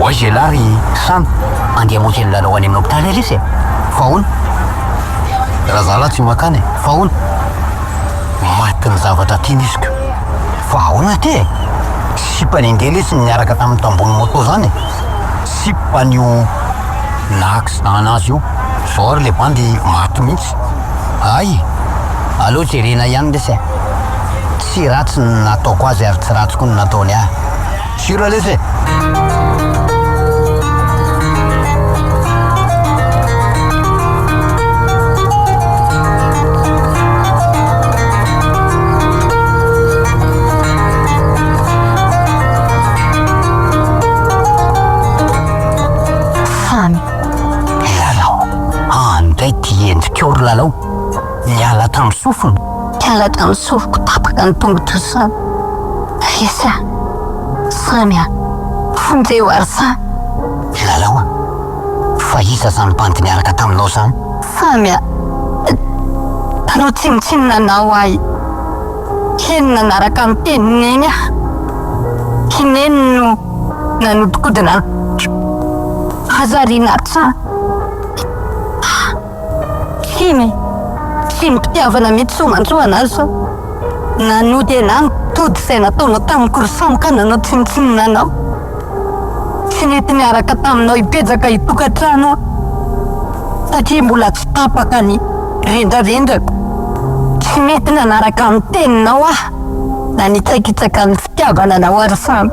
Oizy lary samy andeha monjy ny lalao any amin'ny hôpitaly izy e. Fa hono raha zala tsy makany fa hono maty ny zavatra tiany izy ka. Fa hono ty sipany indely izy niaraka tamin'ny tambony moto zany. Sipan'io na accident azy io zao ary le bandy maty mihitsy. Ay aleo jerena ihany lesy tsy ratsy ny nataoko azy ary tsy ratsy koa ny nataony ahy. Sira lesy e. Tiendrikeo ry lalao niala tamin'ny sofiny. Niala tamin'ny sofiko tapaka ny tongotra samy. Resa samy a fonjeo ary samy. Lalao fa iza zany bandy niaraka taminao zany? Samy a anao tsinitsinina anao ahy. Keny nanaraka amin'ny teniny eny ah. Kineny no nanodikodina hazariana tsany. TSINIM-PITIAVANA mety soamantsona azy fa nanody anahy tody izay nataonao tamin'ny korsamo ka nanao tsinitsinina anao. Tsy nety niaraka taminao hipetraka hitokantrano satria mbola tsy tapaka ny rendrarendrako. Tsy mety nanaraka amin'ny teninao ah na nitsakitsaka ny fitiavana anao ary samy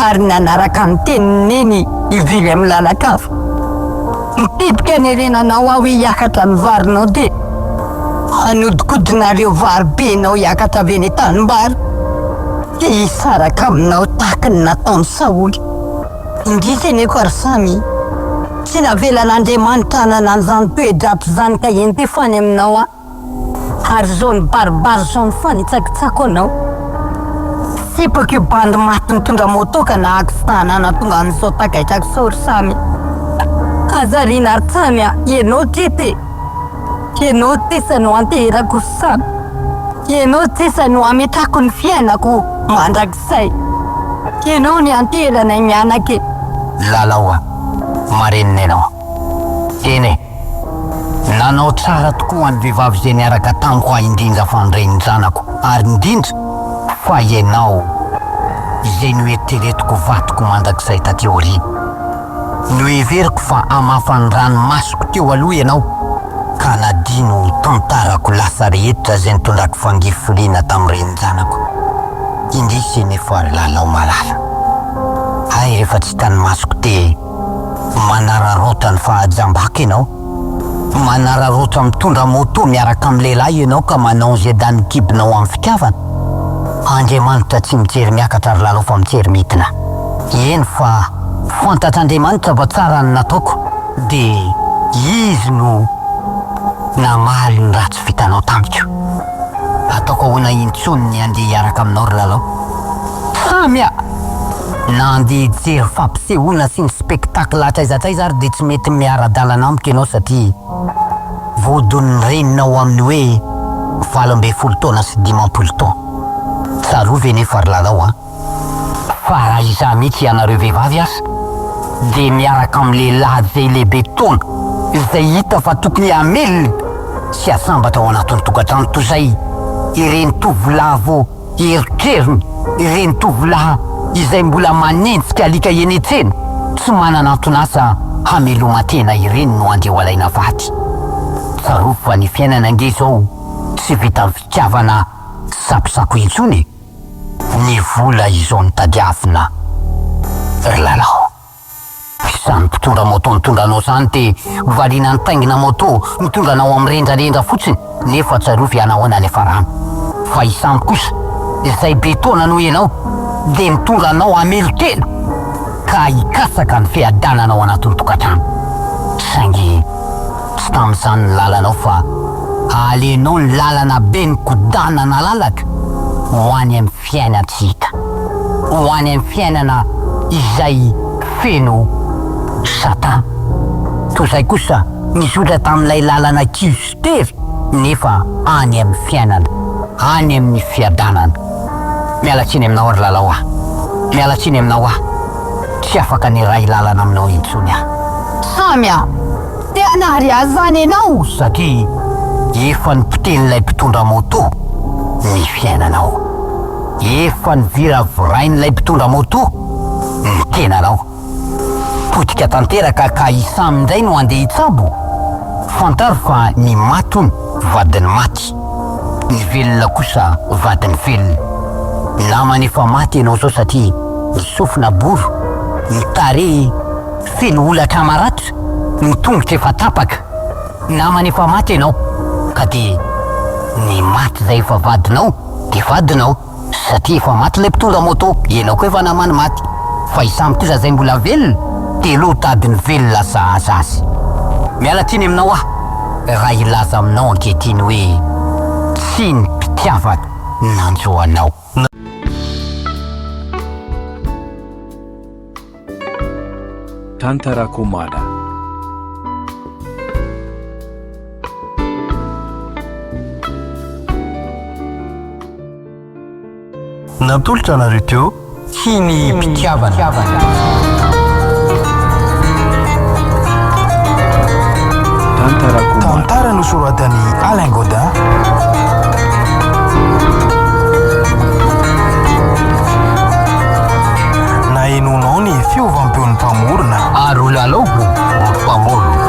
ary nanaraka amin'ny teniny eny ivily amin'ny lalakafa. Mipipika ny renanao aho hoe hiakatra ny varinao de anodikodinareo varibenao hiakatra avy eny tanimbary de hisaraka aminao tahaka ny nataony Saoly. Indrisy eneko ary samy tsy navelan'Andriamanitra nanan'izany toe-dratsy zany ka eny tefany aminao ary zao ny baribary zao ny fanitsakitsako anao. Sipako io bandy maty nitondra moto ka na accident natonga an'izao tagaitrako sao ry samy. Azarina ary samy a ianao tety. Ianao tesa no anterako samy. Ianao tesa no ametrako ny fiainako mandrakizay. Ianao ny anterana mianake. Lalao marenina ianao. Eny nanao tsara tokoa ny vehivavy izay niaraka tamiko aho indrindra fandreny zanako ary indrindra fa ianao izay noeritreretiko vatiko mandrakizay taty aoriana. Noheveriko fa amafany ranomasoko teo aloha ianao ka nadino tantarako lasa rehetra izay nitondrako fangifiliana tamin'ireny zanako. Indrisy nefa lalao malala. Hay rehefa tsy tanymasoko te manararaotra ny fahajambako ianao. Manararaotra mitondra moto miaraka amin'ny lehilahy ianao ka manao izay dany kibinao amin'ny fitiavana. Andriamanitra tsy mijery miakatra ry lalao fa mijery mitina. Eny fa fantatr'Andriamanitra fa tsara ny nataoko de izy no namaly ny ratsy vitanao tamiko. Ataoko ahoana intsony ny andeha hiaraka aminao ry lalao. Samy a na andeha hijery fampisehoana sy ny spectacle atraizatraiza ary de tsy mety miara-dalana amiko ianao satria vodiny reninao amin'ny hoe 12 taona sy 15 taona. Tsarovy nefa ry lalao fa raha iza mihitsy ianareo vehivavy asa de miaraka amin'ny lehilahy zay lehibe taona izay hita fa tokony hamelona sy asambatra ao anatin'ny tokantrano toy izay ireny tovolahy vo eritreriny, ireny tovolahy izay mbola manenjika alika eny etsena tsy manana anton'asa hameloma-tena ireny no andeha ho alaina vaty. Tsarovy fa ny fiainana ange zao tsy vita fitiavana sapisako intsony. Ny vola izao ny tadiavina ry lalao. Zany mpitondra moto mitondranao zany te variana ny taingina moto mitondranao amin'ny rendrarendra fotsiny nefa tsarovy anahoana le farano. Fa isamby kosa izay betona no ianao de mitondranao amelo telo ka hikasaka ny fiadananao anatin'ny tokantrano. Saingy tsy tamin'izany ny lalanao fa alenao ny lalana be ny kodanana lalaka ho any amin'ny fiainantsika, ho any amin'ny fiainana izay feno satana. Toy izay kosa nizotra tamin'ilay lalana kistery nefa any amin'ny fiainana, any amin'ny fiadanana. Mialatsiny aminao ary lalao ah, mialatsiny aminao ah, tsy afaka ny ray lalana aminao intsony ah. Samia, tena ary azany ianao Satria efa nipiten'ilay mpitondra moto ny fiainanao, efa niviravirain'ilay mpitondra moto ny tenanao. Potika tanteraka ka isamindray no andeha hitsabo, fantaro fa ny matony vadiny maty, ny velona kosa vadiny velona. Namana efa maty ianao zao satria ny sofina boro, ny tarehy feno olatra maratra, ny tongotra efa tapaka. Namana efa maty ianao ka de ny maty zay efa vadinao de vadinao satria efa maty ilay mpitondra moto, ianao koa efa namana maty. Fa isamby kosa zay mbola velona de lo tadiny velona sahaza azy. Mialatsiny aminao ah, raha ilaza aminao ankehitriny hoe tsy ny mpitiavana nanjoanao. Tantarako Mada. Natolotra anareo teo TSINIM-PITIAVANA. Tantarako Mada. tantara nosoratan'i Alain Godin. Nahenonao ny fiovampeon'ny mpamorona. Aro lalao mpamorona.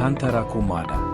Tantarako Mada.